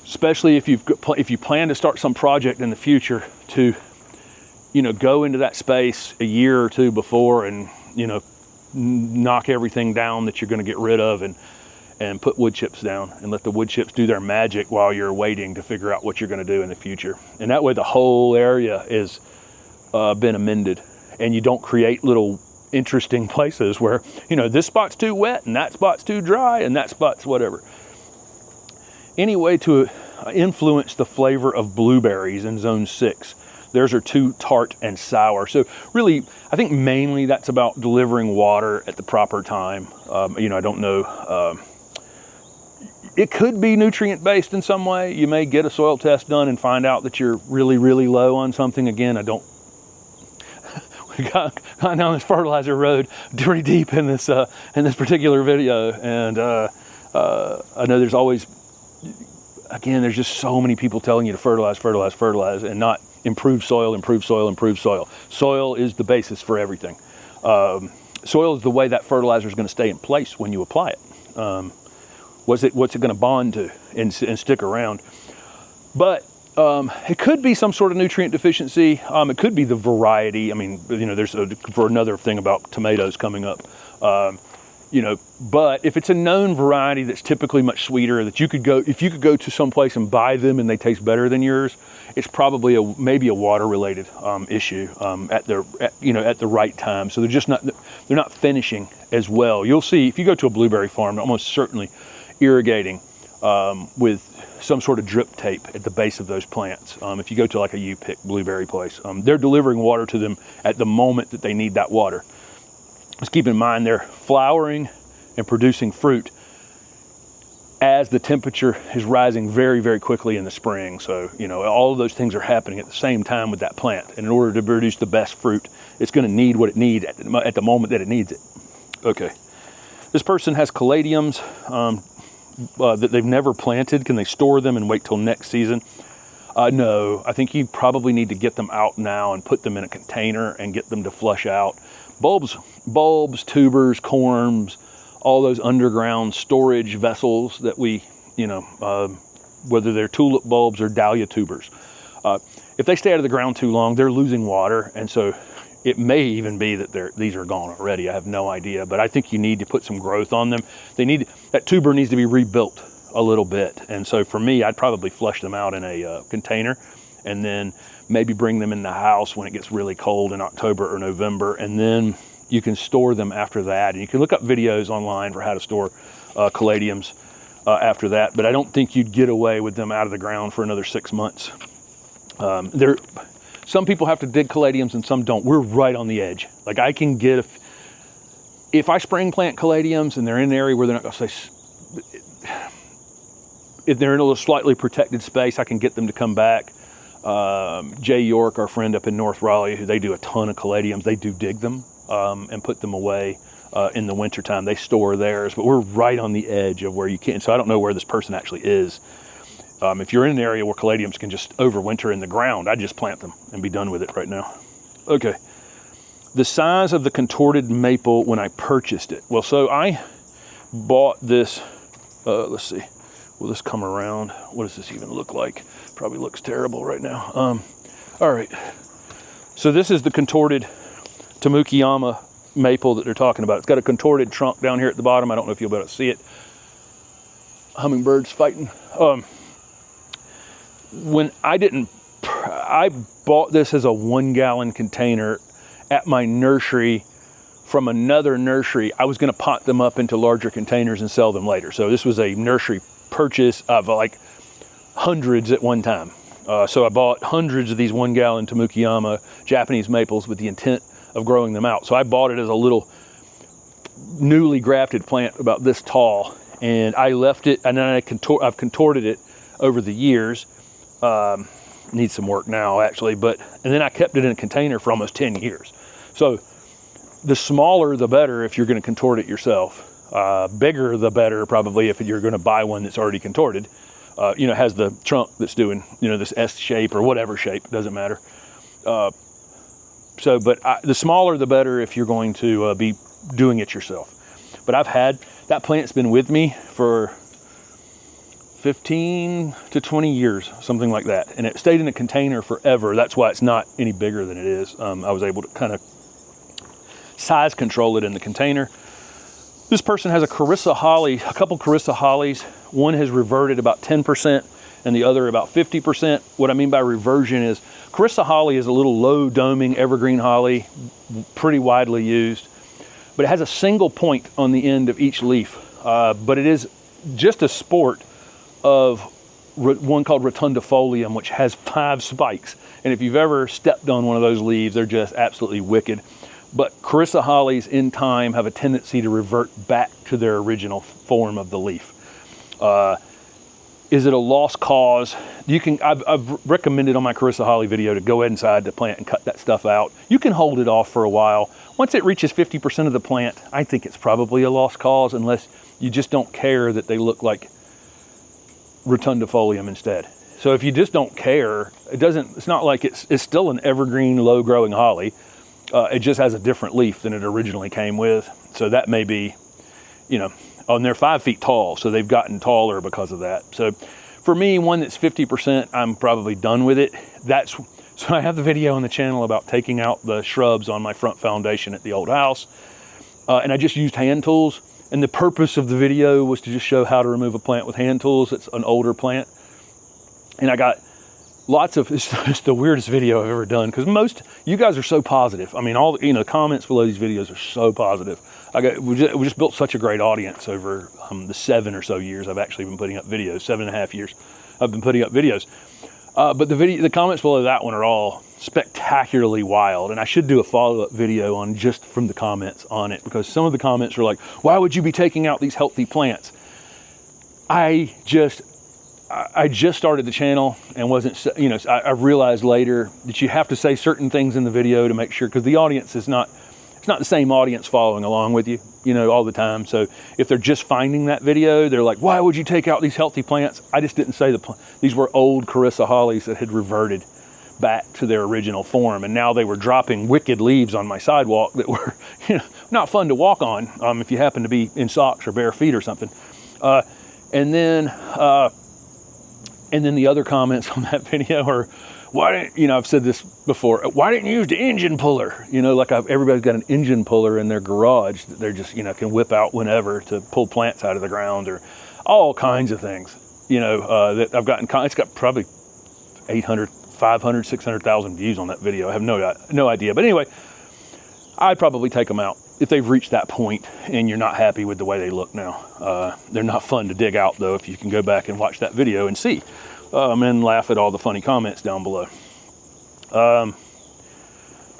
especially if you plan to start some project in the future, to, you know, go into that space a year or two before and, you know, knock everything down that you're going to get rid of, and put wood chips down and let the wood chips do their magic while you're waiting to figure out what you're going to do in the future. And that way the whole area is been amended, and you don't create little interesting places where, you know, this spot's too wet and that spot's too dry and that spot's whatever. Any way to influence the flavor of blueberries in zone 6. Theirs are too tart and sour. So really, I think mainly that's about delivering water at the proper time. You know, I don't know. It could be nutrient based in some way. You may get a soil test done and find out that you're really, really low on something. Again, we got down this fertilizer road pretty deep in this particular video, and I know there's always, again, there's just so many people telling you to fertilize, and not improve soil. Soil is the basis for everything. Soil is the way that fertilizer is going to stay in place when you apply it. What's it going to bond to and stick around? But it could be some sort of nutrient deficiency. It could be the variety. I mean, you know, for another thing about tomatoes coming up. You know, but if it's a known variety that's typically much sweeter, that if you could go to some place and buy them and they taste better than yours, it's probably maybe a water related issue at the right time. So they're not finishing as well. You'll see if you go to a blueberry farm, they're almost certainly irrigating with some sort of drip tape at the base of those plants. If you go to like a U-pick blueberry place, they're delivering water to them at the moment that they need that water. Just keep in mind they're flowering and producing fruit as the temperature is rising very, very quickly in the spring. So, you know, all of those things are happening at the same time with that plant. And in order to produce the best fruit, it's going to need what it needs at the moment that it needs it. Okay. This person has caladiums that they've never planted. Can they store them and wait till next season? No, I think you probably need to get them out now and put them in a container and get them to flush out. Bulbs, tubers, corms, all those underground storage vessels that we, whether they're tulip bulbs or dahlia tubers. If they stay out of the ground too long, they're losing water, and so it may even be that these are gone already. I have no idea, but I think you need to put some growth on them. That tuber needs to be rebuilt a little bit, and so for me, I'd probably flush them out in a container, and then maybe bring them in the house when it gets really cold in October or November, and then you can store them after that. And you can look up videos online for how to store caladiums after that, but I don't think you'd get away with them out of the ground for another 6 months. Some people have to dig caladiums and some don't. We're right on the edge. Like, I can get, if I spring plant caladiums and they're in an area where they're not going to say, if they're in a little slightly protected space, I can get them to come back. Jay York, our friend up in North Raleigh, they do a ton of caladiums. They do dig them and put them away in the wintertime. They store theirs, but we're right on the edge of where you can. So I don't know where this person actually is. If you're in an area where caladiums can just overwinter in the ground, I'd just plant them and be done with it right now. Okay, the size of the contorted maple when I purchased it. Well, so I bought this, let's see, will this come around? What does this even look like? Probably looks terrible right now. All right, so this is the contorted Tamukiyama maple that they're talking about. It's got a contorted trunk down here at the bottom. I don't know if you'll be able to see it. Hummingbirds fighting. When I bought this as a 1 gallon container at my nursery from another nursery. I was going to pot them up into larger containers and sell them later. So this was a nursery purchase of like hundreds at one time. So I bought hundreds of these 1 gallon Tamukiyama Japanese maples with the intent of growing them out. So I bought it as a little newly grafted plant about this tall, and I left it, and then I've contorted it over the years. Needs some work now actually, and then I kept it in a container for almost 10 years. So the smaller the better if you're going to contort it yourself. Bigger the better probably if you're going to buy one that's already contorted. Has the trunk that's doing, this S shape or whatever shape, doesn't matter. The smaller the better if you're going to be doing it yourself. But I've had, that plant's been with me for 15 to 20 years, something like that. And it stayed in a container forever. That's why it's not any bigger than it is. I was able to kind of size control it in the container. This person has a Carissa holly, a couple Carissa hollies. One has reverted about 10% and the other about 50%. What I mean by reversion is Carissa holly is a little low doming evergreen holly, pretty widely used, but it has a single point on the end of each leaf. But it is just a sport of one called rotundifolium, which has 5 spikes. And if you've ever stepped on one of those leaves, they're just absolutely wicked. But Carissa hollies in time have a tendency to revert back to their original form of the leaf. Is it a lost cause? I've recommended on my Carissa holly video to go inside the plant and cut that stuff out. You can hold it off for a while. Once it reaches 50% of the plant, I think it's probably a lost cause, unless you just don't care that they look like rotundifolium instead. So if you just don't care, it's not like it's still an evergreen low growing holly. It just has a different leaf than it originally came with. So that may be, and they're 5 feet tall, so they've gotten taller because of that. So for me, one that's 50%, I'm probably done with it. So I have the video on the channel about taking out the shrubs on my front foundation at the old house. And I just used hand tools. And the purpose of the video was to just show how to remove a plant with hand tools. It's an older plant. And I got lots of, it's the weirdest video I've ever done, because you guys are so positive. I mean, all the comments below these videos are so positive. We just built such a great audience over the 7 or so years I've actually been putting up videos, 7.5 years I've been putting up videos. But the comments below that one are all spectacularly wild, and I should do a follow-up video on just from the comments on it, because some of the comments are like, why would you be taking out these healthy plants? I just started the channel and wasn't, I realized later that you have to say certain things in the video to make sure, because the audience is not, it's not the same audience following along with you. you know, all the time. So if they're just finding that video, they're like, why would you take out these healthy plants? I just didn't say these were old Carissa hollies that had reverted back to their original form, and now they were dropping wicked leaves on my sidewalk that were, you know, not fun to walk on if you happen to be in socks or bare feet or something. And then the other comments on that video are, why didn't, you know, I've said this before, why didn't you use the engine puller? You know, like everybody's got an engine puller in their garage that they're just, you know, can whip out whenever to pull plants out of the ground, or all kinds of things, you know, that I've gotten. It's got probably 800, 500, 600,000 views on that video. I have no idea. But anyway, I'd probably take them out if they've reached that point and you're not happy with the way they look now. They're not fun to dig out, though, if you can go back and watch that video and see. And laugh at all the funny comments down below.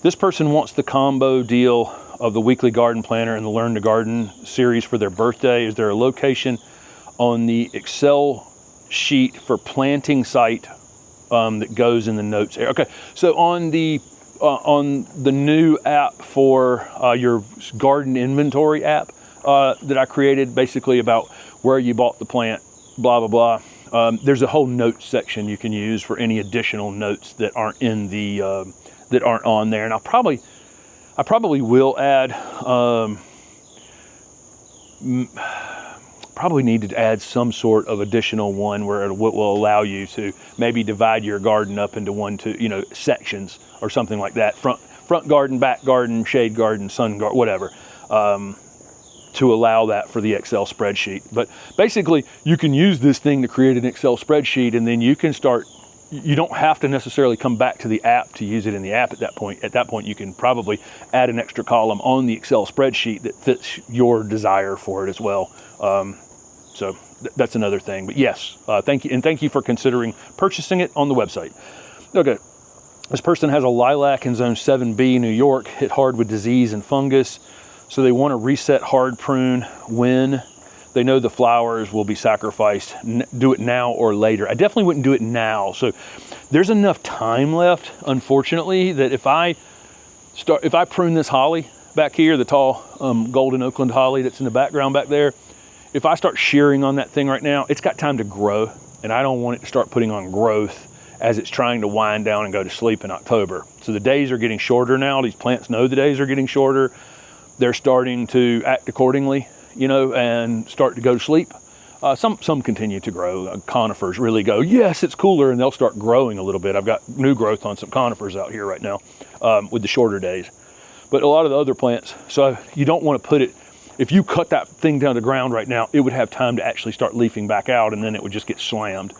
This person wants the combo deal of the weekly garden planner and the Learn to Garden series for their birthday. Is there a location on the Excel sheet for planting site that goes in the notes area? Okay, so on the new app for your garden inventory app that I created, basically about where you bought the plant, blah, blah, blah. There's a whole notes section you can use for any additional notes that aren't in the that aren't on there. And I probably will add probably need to add some sort of additional one where it will allow you to maybe divide your garden up into 1, 2, you know, sections or something like that. Front garden, back garden, shade garden, sun garden, whatever. To allow that for the Excel spreadsheet. But basically, you can use this thing to create an Excel spreadsheet, and then you can start, you don't have to necessarily come back to the app to use it in the app at that point. At that point, you can probably add an extra column on the Excel spreadsheet that fits your desire for it as well. So that's another thing. But yes, thank you. And thank you for considering purchasing it on the website. Okay. This person has a lilac in zone 7B, New York, hit hard with disease and fungus. So they want to reset hard prune when they know the flowers will be sacrificed. Do it now or later. I definitely wouldn't do it now. So there's enough time left, unfortunately, that if I prune this holly back here, the tall golden Oakland holly that's in the background back there, if I start shearing on that thing right now, it's got time to grow, and I don't want it to start putting on growth as it's trying to wind down and go to sleep in October. So the days are getting shorter now. These plants know the days are getting shorter. They're starting to act accordingly, you know, and start to go to sleep. Some continue to grow. Conifers really go, yes, it's cooler, and they'll start growing a little bit. I've got new growth on some conifers out here right now with the shorter days. But a lot of the other plants, so you don't want to put it, if you cut that thing down to the ground right now, it would have time to actually start leafing back out, and then it would just get slammed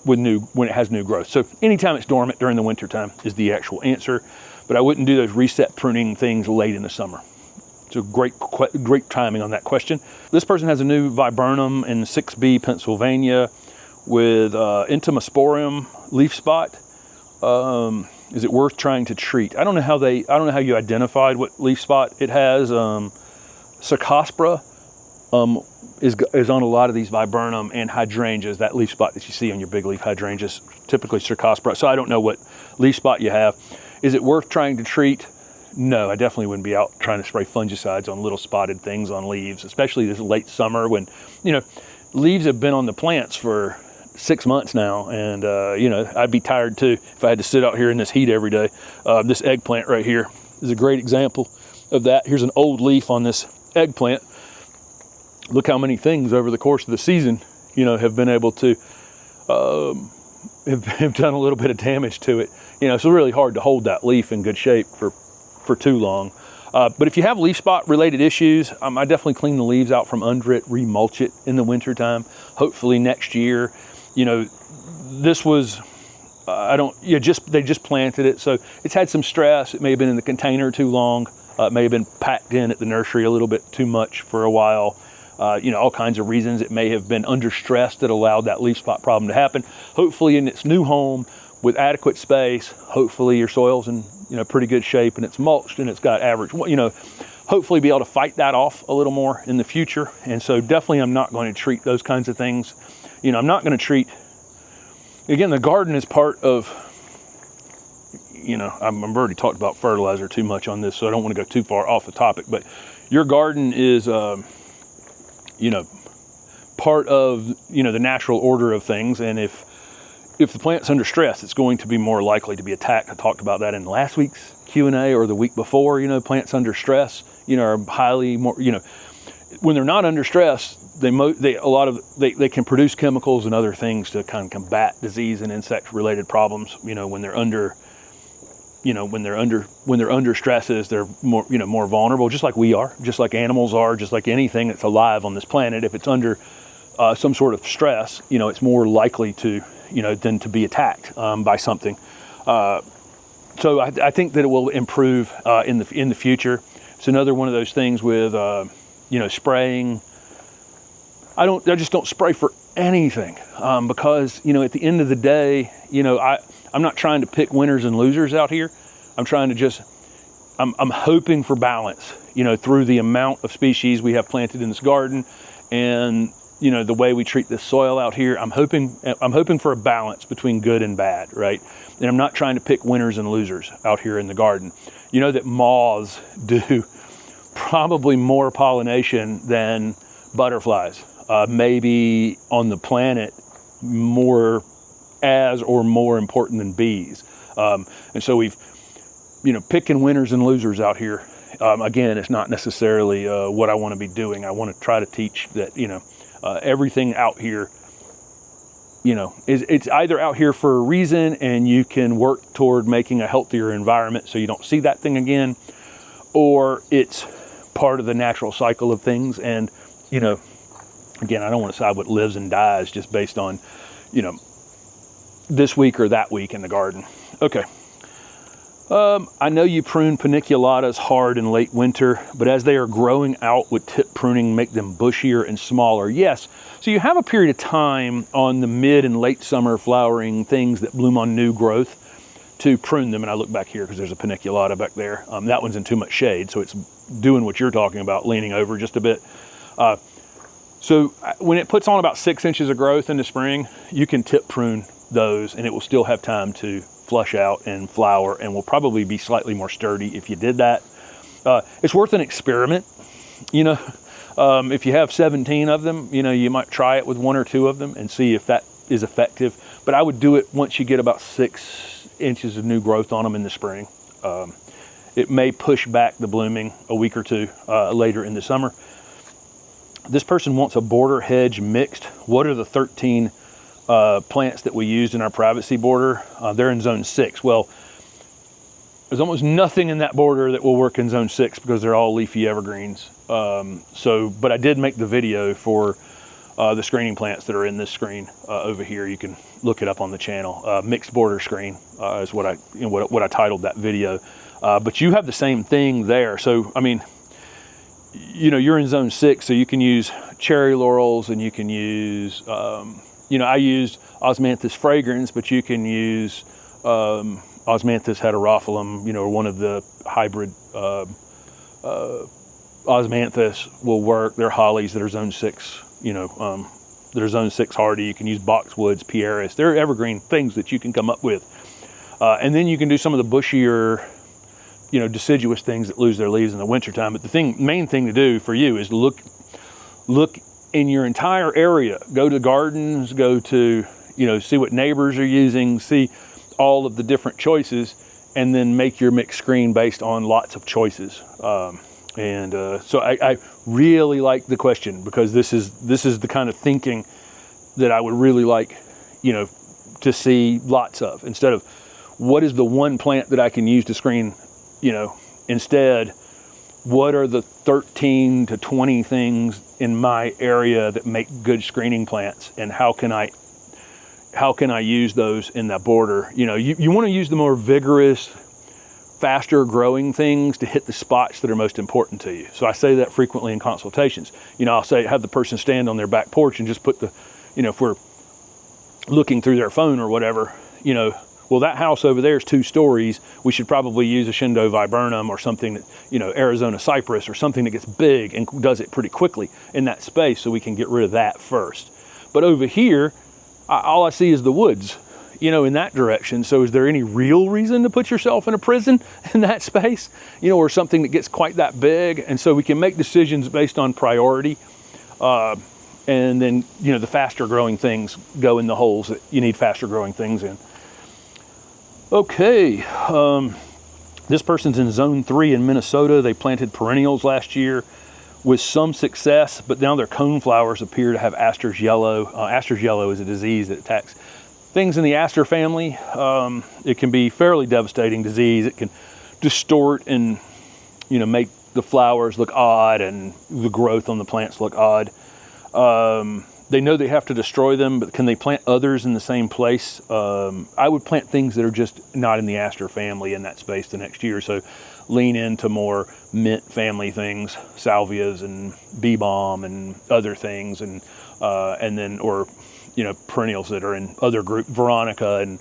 when it has new growth. So anytime it's dormant during the winter time is the actual answer. But I wouldn't do those reset pruning things late in the summer. So great timing on that question. This person has a new viburnum in 6B, Pennsylvania, with Intimasporium leaf spot. Is it worth trying to treat? I don't know how you identified what leaf spot it has. Cercospora is on a lot of these viburnum and hydrangeas. That leaf spot that you see on your big leaf hydrangeas, typically Cercospora. So I don't know what leaf spot you have. Is it worth trying to treat? No, I definitely wouldn't be out trying to spray fungicides on little spotted things on leaves, especially this late summer when, you know, leaves have been on the plants for 6 months now. And, you know, I'd be tired too if I had to sit out here in this heat every day. This eggplant right here is a great example of that. Here's an old leaf on this eggplant. Look how many things over the course of the season, you know, have been able to, have done a little bit of damage to it. You know, it's really hard to hold that leaf in good shape for too long. But if you have leaf spot related issues, I definitely clean the leaves out from under it, remulch it in the winter time. Hopefully next year, you know, this was, they just planted it. So it's had some stress. It may have been in the container too long. It may have been packed in at the nursery a little bit too much for a while. You know, all kinds of reasons. It may have been under stress that allowed that leaf spot problem to happen. Hopefully in its new home with adequate space, hopefully your soil's in, you know, pretty good shape and it's mulched and it's got average, you know, hopefully be able to fight that off a little more in the future. And so definitely I'm not going to treat those kinds of things. You know, I'm not going to treat, again, the garden is part of, you know, I've already talked about fertilizer too much on this, so I don't want to go too far off the topic, but your garden is, you know, part of, you know, the natural order of things. And if the plant's under stress, it's going to be more likely to be attacked. I talked about that in last week's Q&A or the week before. You know, plants under stress, you know, are highly more, you know, when they're not under stress, they can produce chemicals and other things to kind of combat disease and insect related problems. You know, when they're under, you know, when they're under stresses, they're more, you know, more vulnerable, just like we are, just like animals are, just like anything that's alive on this planet. If it's under some sort of stress, you know, it's more likely to, you know, than to be attacked by something. So I think that it will improve in the future. It's another one of those things with, you know, spraying. I just don't spray for anything because, you know, at the end of the day, you know, I'm not trying to pick winners and losers out here. I'm trying to just, I'm hoping for balance, you know, through the amount of species we have planted in this garden and, you know, the way we treat this soil out here. I'm hoping for a balance between good and bad, right? And I'm not trying to pick winners and losers out here in the garden. You know that moths do probably more pollination than butterflies, maybe on the planet more important than bees. And so we've, you know, picking winners and losers out here. Again, it's not necessarily what I want to be doing. I want to try to teach that, you know, everything out here, you know, it's either out here for a reason and you can work toward making a healthier environment so you don't see that thing again, or it's part of the natural cycle of things. And, you know, again, I don't want to decide what lives and dies just based on, you know, this week or that week in the garden. Okay. I know you prune paniculatas hard in late winter, but as they are growing out, would tip pruning make them bushier and smaller? Yes. So you have a period of time on the mid and late summer flowering things that bloom on new growth to prune them. And I look back here because there's a paniculata back there. That one's in too much shade, so it's doing what you're talking about, leaning over just a bit. So when it puts on about 6 inches of growth in the spring, you can tip prune those and it will still have time to flush out and flower, and will probably be slightly more sturdy if you did that. It's worth an experiment, you know. If you have 17 of them, you know, you might try it with 1 or 2 of them and see if that is effective. But I would do it once you get about 6 inches of new growth on them in the spring. It may push back the blooming a week or 2 later in the summer. This person wants a border hedge mixed. What are the 13 plants that we used in our privacy border? They're in zone 6. Well, there's almost nothing in that border that will work in zone 6 because they're all leafy evergreens. But I did make the video for the screening plants that are in this screen over here. You can look it up on the channel. Mixed border screen is what I titled that video. But you have the same thing there. So I mean, you know, you're in zone 6, so you can use cherry laurels and you can use you know, I used Osmanthus fragrans, but you can use Osmanthus heterophyllum, you know, one of the hybrid Osmanthus will work. They're hollies that are zone 6, you know, that are zone 6 hardy. You can use boxwoods, pieris. They're evergreen things that you can come up with. And then you can do some of the bushier, you know, deciduous things that lose their leaves in the wintertime. But the main thing to do for you is look in your entire area. Go to gardens, go to, you know, see what neighbors are using, see all of the different choices, and then make your mixed screen based on lots of choices. So I really like the question, because this is the kind of thinking that I would really like, you know, to see lots of, instead of what is the one plant that I can use to screen, you know, instead, what are the 13 to 20 things in my area that make good screening plants, and how can I use those in that border? You know, you want to use the more vigorous, faster growing things to hit the spots that are most important to you. So I say that frequently in consultations. You know, I'll say, have the person stand on their back porch and just put the, you know, if we're looking through their phone or whatever, you know, well, that house over there is 2 stories. We should probably use a Shindo viburnum or something that, you know, Arizona cypress or something that gets big and does it pretty quickly in that space, so we can get rid of that first. But over here, all I see is the woods. you know, in that direction. So is there any real reason to put yourself in a prison in that space, you know, or something that gets quite that big? And so we can make decisions based on priority. And then, you know, the faster growing things go in the holes that you need faster growing things in. Okay, this person's in zone 3 in Minnesota. They planted perennials last year with some success, but now their cone flowers appear to have Asters yellow. Asters yellow is a disease that attacks things in the aster family. It can be fairly devastating disease. It can distort and, you know, make the flowers look odd and the growth on the plants look odd. They know they have to destroy them, but can they plant others in the same place? I would plant things that are just not in the aster family in that space the next year. So lean into more mint family things, salvias and bee balm and other things, and then, or, you know, perennials that are in other group, Veronica and,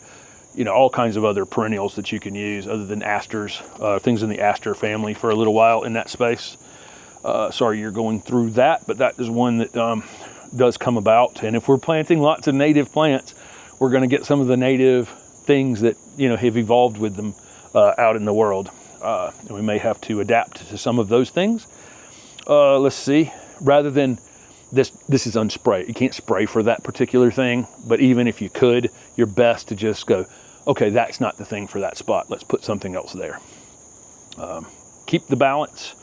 you know, all kinds of other perennials that you can use other than asters, things in the aster family for a little while in that space. Sorry you're going through that, but that is one that does come about. And if we're planting lots of native plants, we're going to get some of the native things that, you know, have evolved with them out in the world. And we may have to adapt to some of those things. Let's see, rather than this is unspray. You can't spray for that particular thing, but even if you could, you're best to just go, okay, that's not the thing for that spot. Let's put something else there. Keep the balance.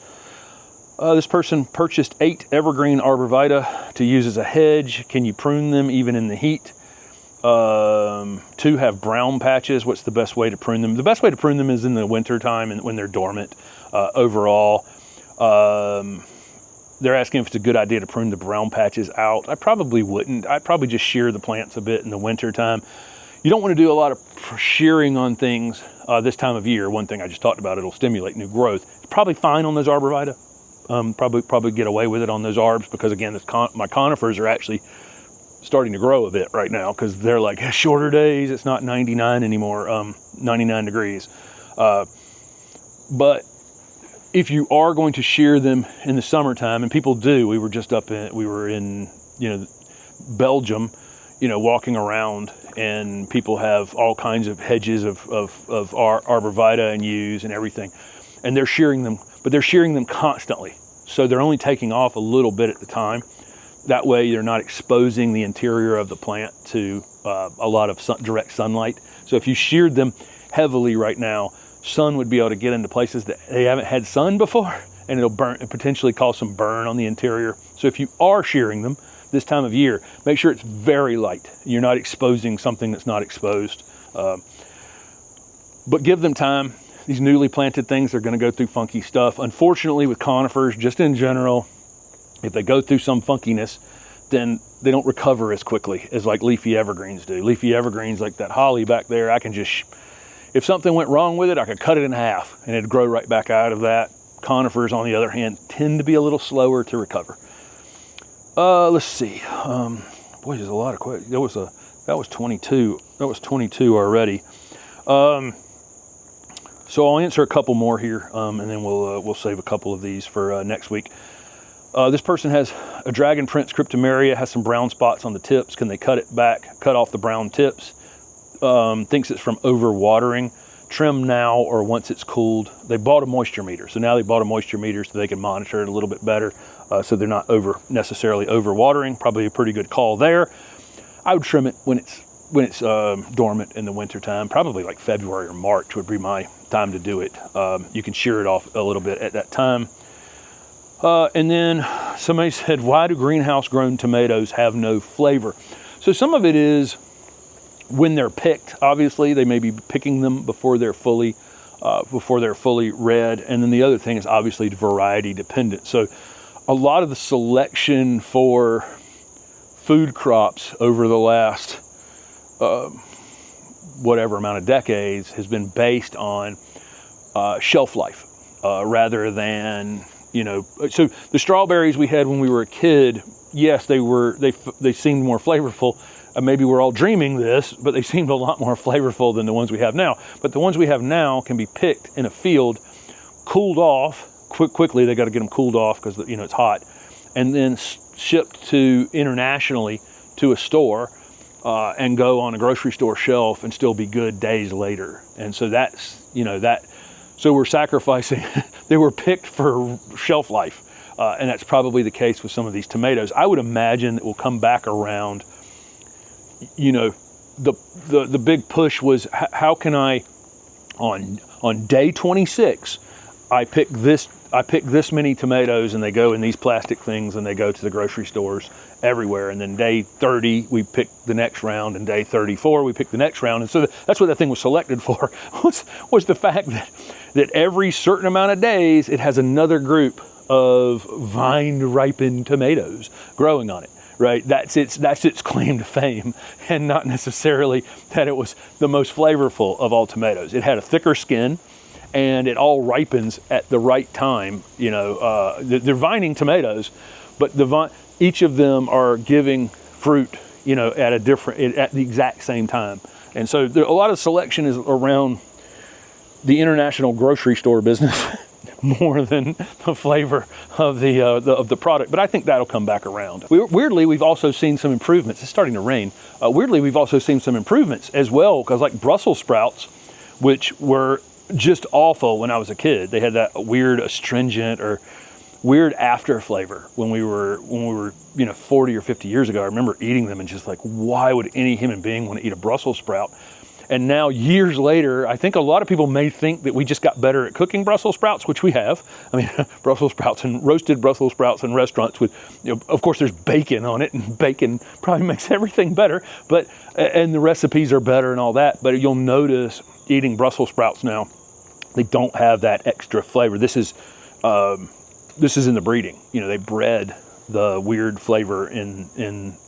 This person purchased 8 evergreen Arborvitae to use as a hedge. Can you prune them even in the heat? 2 have brown patches. What's the best way to prune them? The best way to prune them is in the winter time and when they're dormant. Overall, they're asking if it's a good idea to prune the brown patches out. I probably wouldn't. I'd probably just shear the plants a bit in the winter time. You don't want to do a lot of shearing on things this time of year. One thing I just talked about, it'll stimulate new growth. It's probably fine on those Arborvitae. Probably get away with it on those arbs because, again, my conifers are actually starting to grow a bit right now because they're like shorter days. It's not 99 anymore, 99 degrees. But if you are going to shear them in the summertime, and people do, we were in, you know, Belgium, you know, walking around, and people have all kinds of hedges of Arborvitae and yews and everything, and they're shearing them, but they're shearing them constantly. So they're only taking off a little bit at the time. That way you're not exposing the interior of the plant to a lot of direct sunlight. So if you sheared them heavily right now, sun would be able to get into places that they haven't had sun before, and it'll burn and potentially cause some burn on the interior. So if you are shearing them this time of year, make sure it's very light. You're not exposing something that's not exposed. But give them time. These newly planted things are going to go through funky stuff. Unfortunately, with conifers, just in general, if they go through some funkiness, then they don't recover as quickly as like leafy evergreens do. Leafy evergreens, like that holly back there, I can just, if something went wrong with it, I could cut it in half and it'd grow right back out of that. Conifers, on the other hand, tend to be a little slower to recover. Let's see. Boy, there's a lot of questions. That was 22. That was 22 already. So I'll answer a couple more here, and then we'll save a couple of these for next week. This person has a Dragon Prince Cryptomeria, has some brown spots on the tips. Can they cut it back, cut off the brown tips? Thinks it's from over-watering. Trim now or once it's cooled. They bought a moisture meter. So now they bought a moisture meter so they can monitor it a little bit better. So they're not necessarily over-watering. Probably a pretty good call there. I would trim it when it's dormant in the winter time. Probably like February or March would be my time to do it. You can shear it off a little bit at that time. And then somebody said, why do greenhouse grown tomatoes have no flavor? So some of it is when they're picked. Obviously they may be picking them before they're fully red. And then the other thing is obviously variety dependent. So a lot of the selection for food crops over the last whatever amount of decades has been based on shelf life rather than, you know, so the strawberries we had when we were a kid, yes, they seemed more flavorful. Maybe we're all dreaming this, but they seemed a lot more flavorful than the ones we have now. But the ones we have now can be picked in a field, cooled off quickly. They got to get them cooled off because, you know, it's hot, and then shipped to internationally to a store and go on a grocery store shelf and still be good days later. And so that's, you know, so we're sacrificing, they were picked for shelf life. And that's probably the case with some of these tomatoes. I would imagine it will come back around. You know, the big push was how can I, on day 26, I pick this many tomatoes, and they go in these plastic things, and they go to the grocery stores everywhere. And then day 30, we pick the next round, and day 34, we pick the next round. And so that's what that thing was selected for, was the fact that every certain amount of days, it has another group of vine-ripened tomatoes growing on it, right? That's its claim to fame, and not necessarily that it was the most flavorful of all tomatoes. It had a thicker skin, and it all ripens at the right time. You know, they're vining tomatoes, but each of them are giving fruit, you know, at the exact same time. And so a lot of selection is around the international grocery store business more than the flavor of the product. But I think that'll come back around. Weirdly, we've also seen some improvements. It's starting to rain. Weirdly, we've also seen some improvements as well, because like Brussels sprouts, which were just awful when I was a kid. They had that weird astringent or weird after flavor when we were, you know, 40 or 50 years ago. I remember eating them and just like, why would any human being want to eat a Brussels sprout? And now, years later, I think a lot of people may think that we just got better at cooking Brussels sprouts, which we have. I mean, Brussels sprouts and roasted Brussels sprouts in restaurants with, you know, of course, there's bacon on it, and bacon probably makes everything better. But and the recipes are better and all that. But you'll notice eating Brussels sprouts now, they don't have that extra flavor. This is in the breeding. You know, they bred the weird flavor in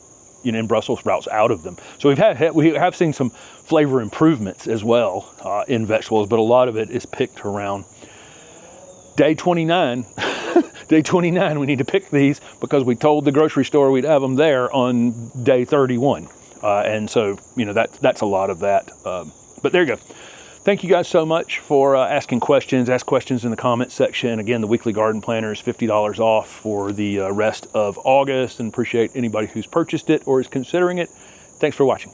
Brussels sprouts out of them. So we have seen some flavor improvements as well in vegetables, but a lot of it is picked around day 29. Day 29, we need to pick these because we told the grocery store we'd have them there on day 31. And so, you know, that's a lot of that. But there you go. Thank you guys so much for asking questions. Ask questions in the comments section. Again, the weekly garden planner is $50 off for the rest of August, and appreciate anybody who's purchased it or is considering it. Thanks for watching.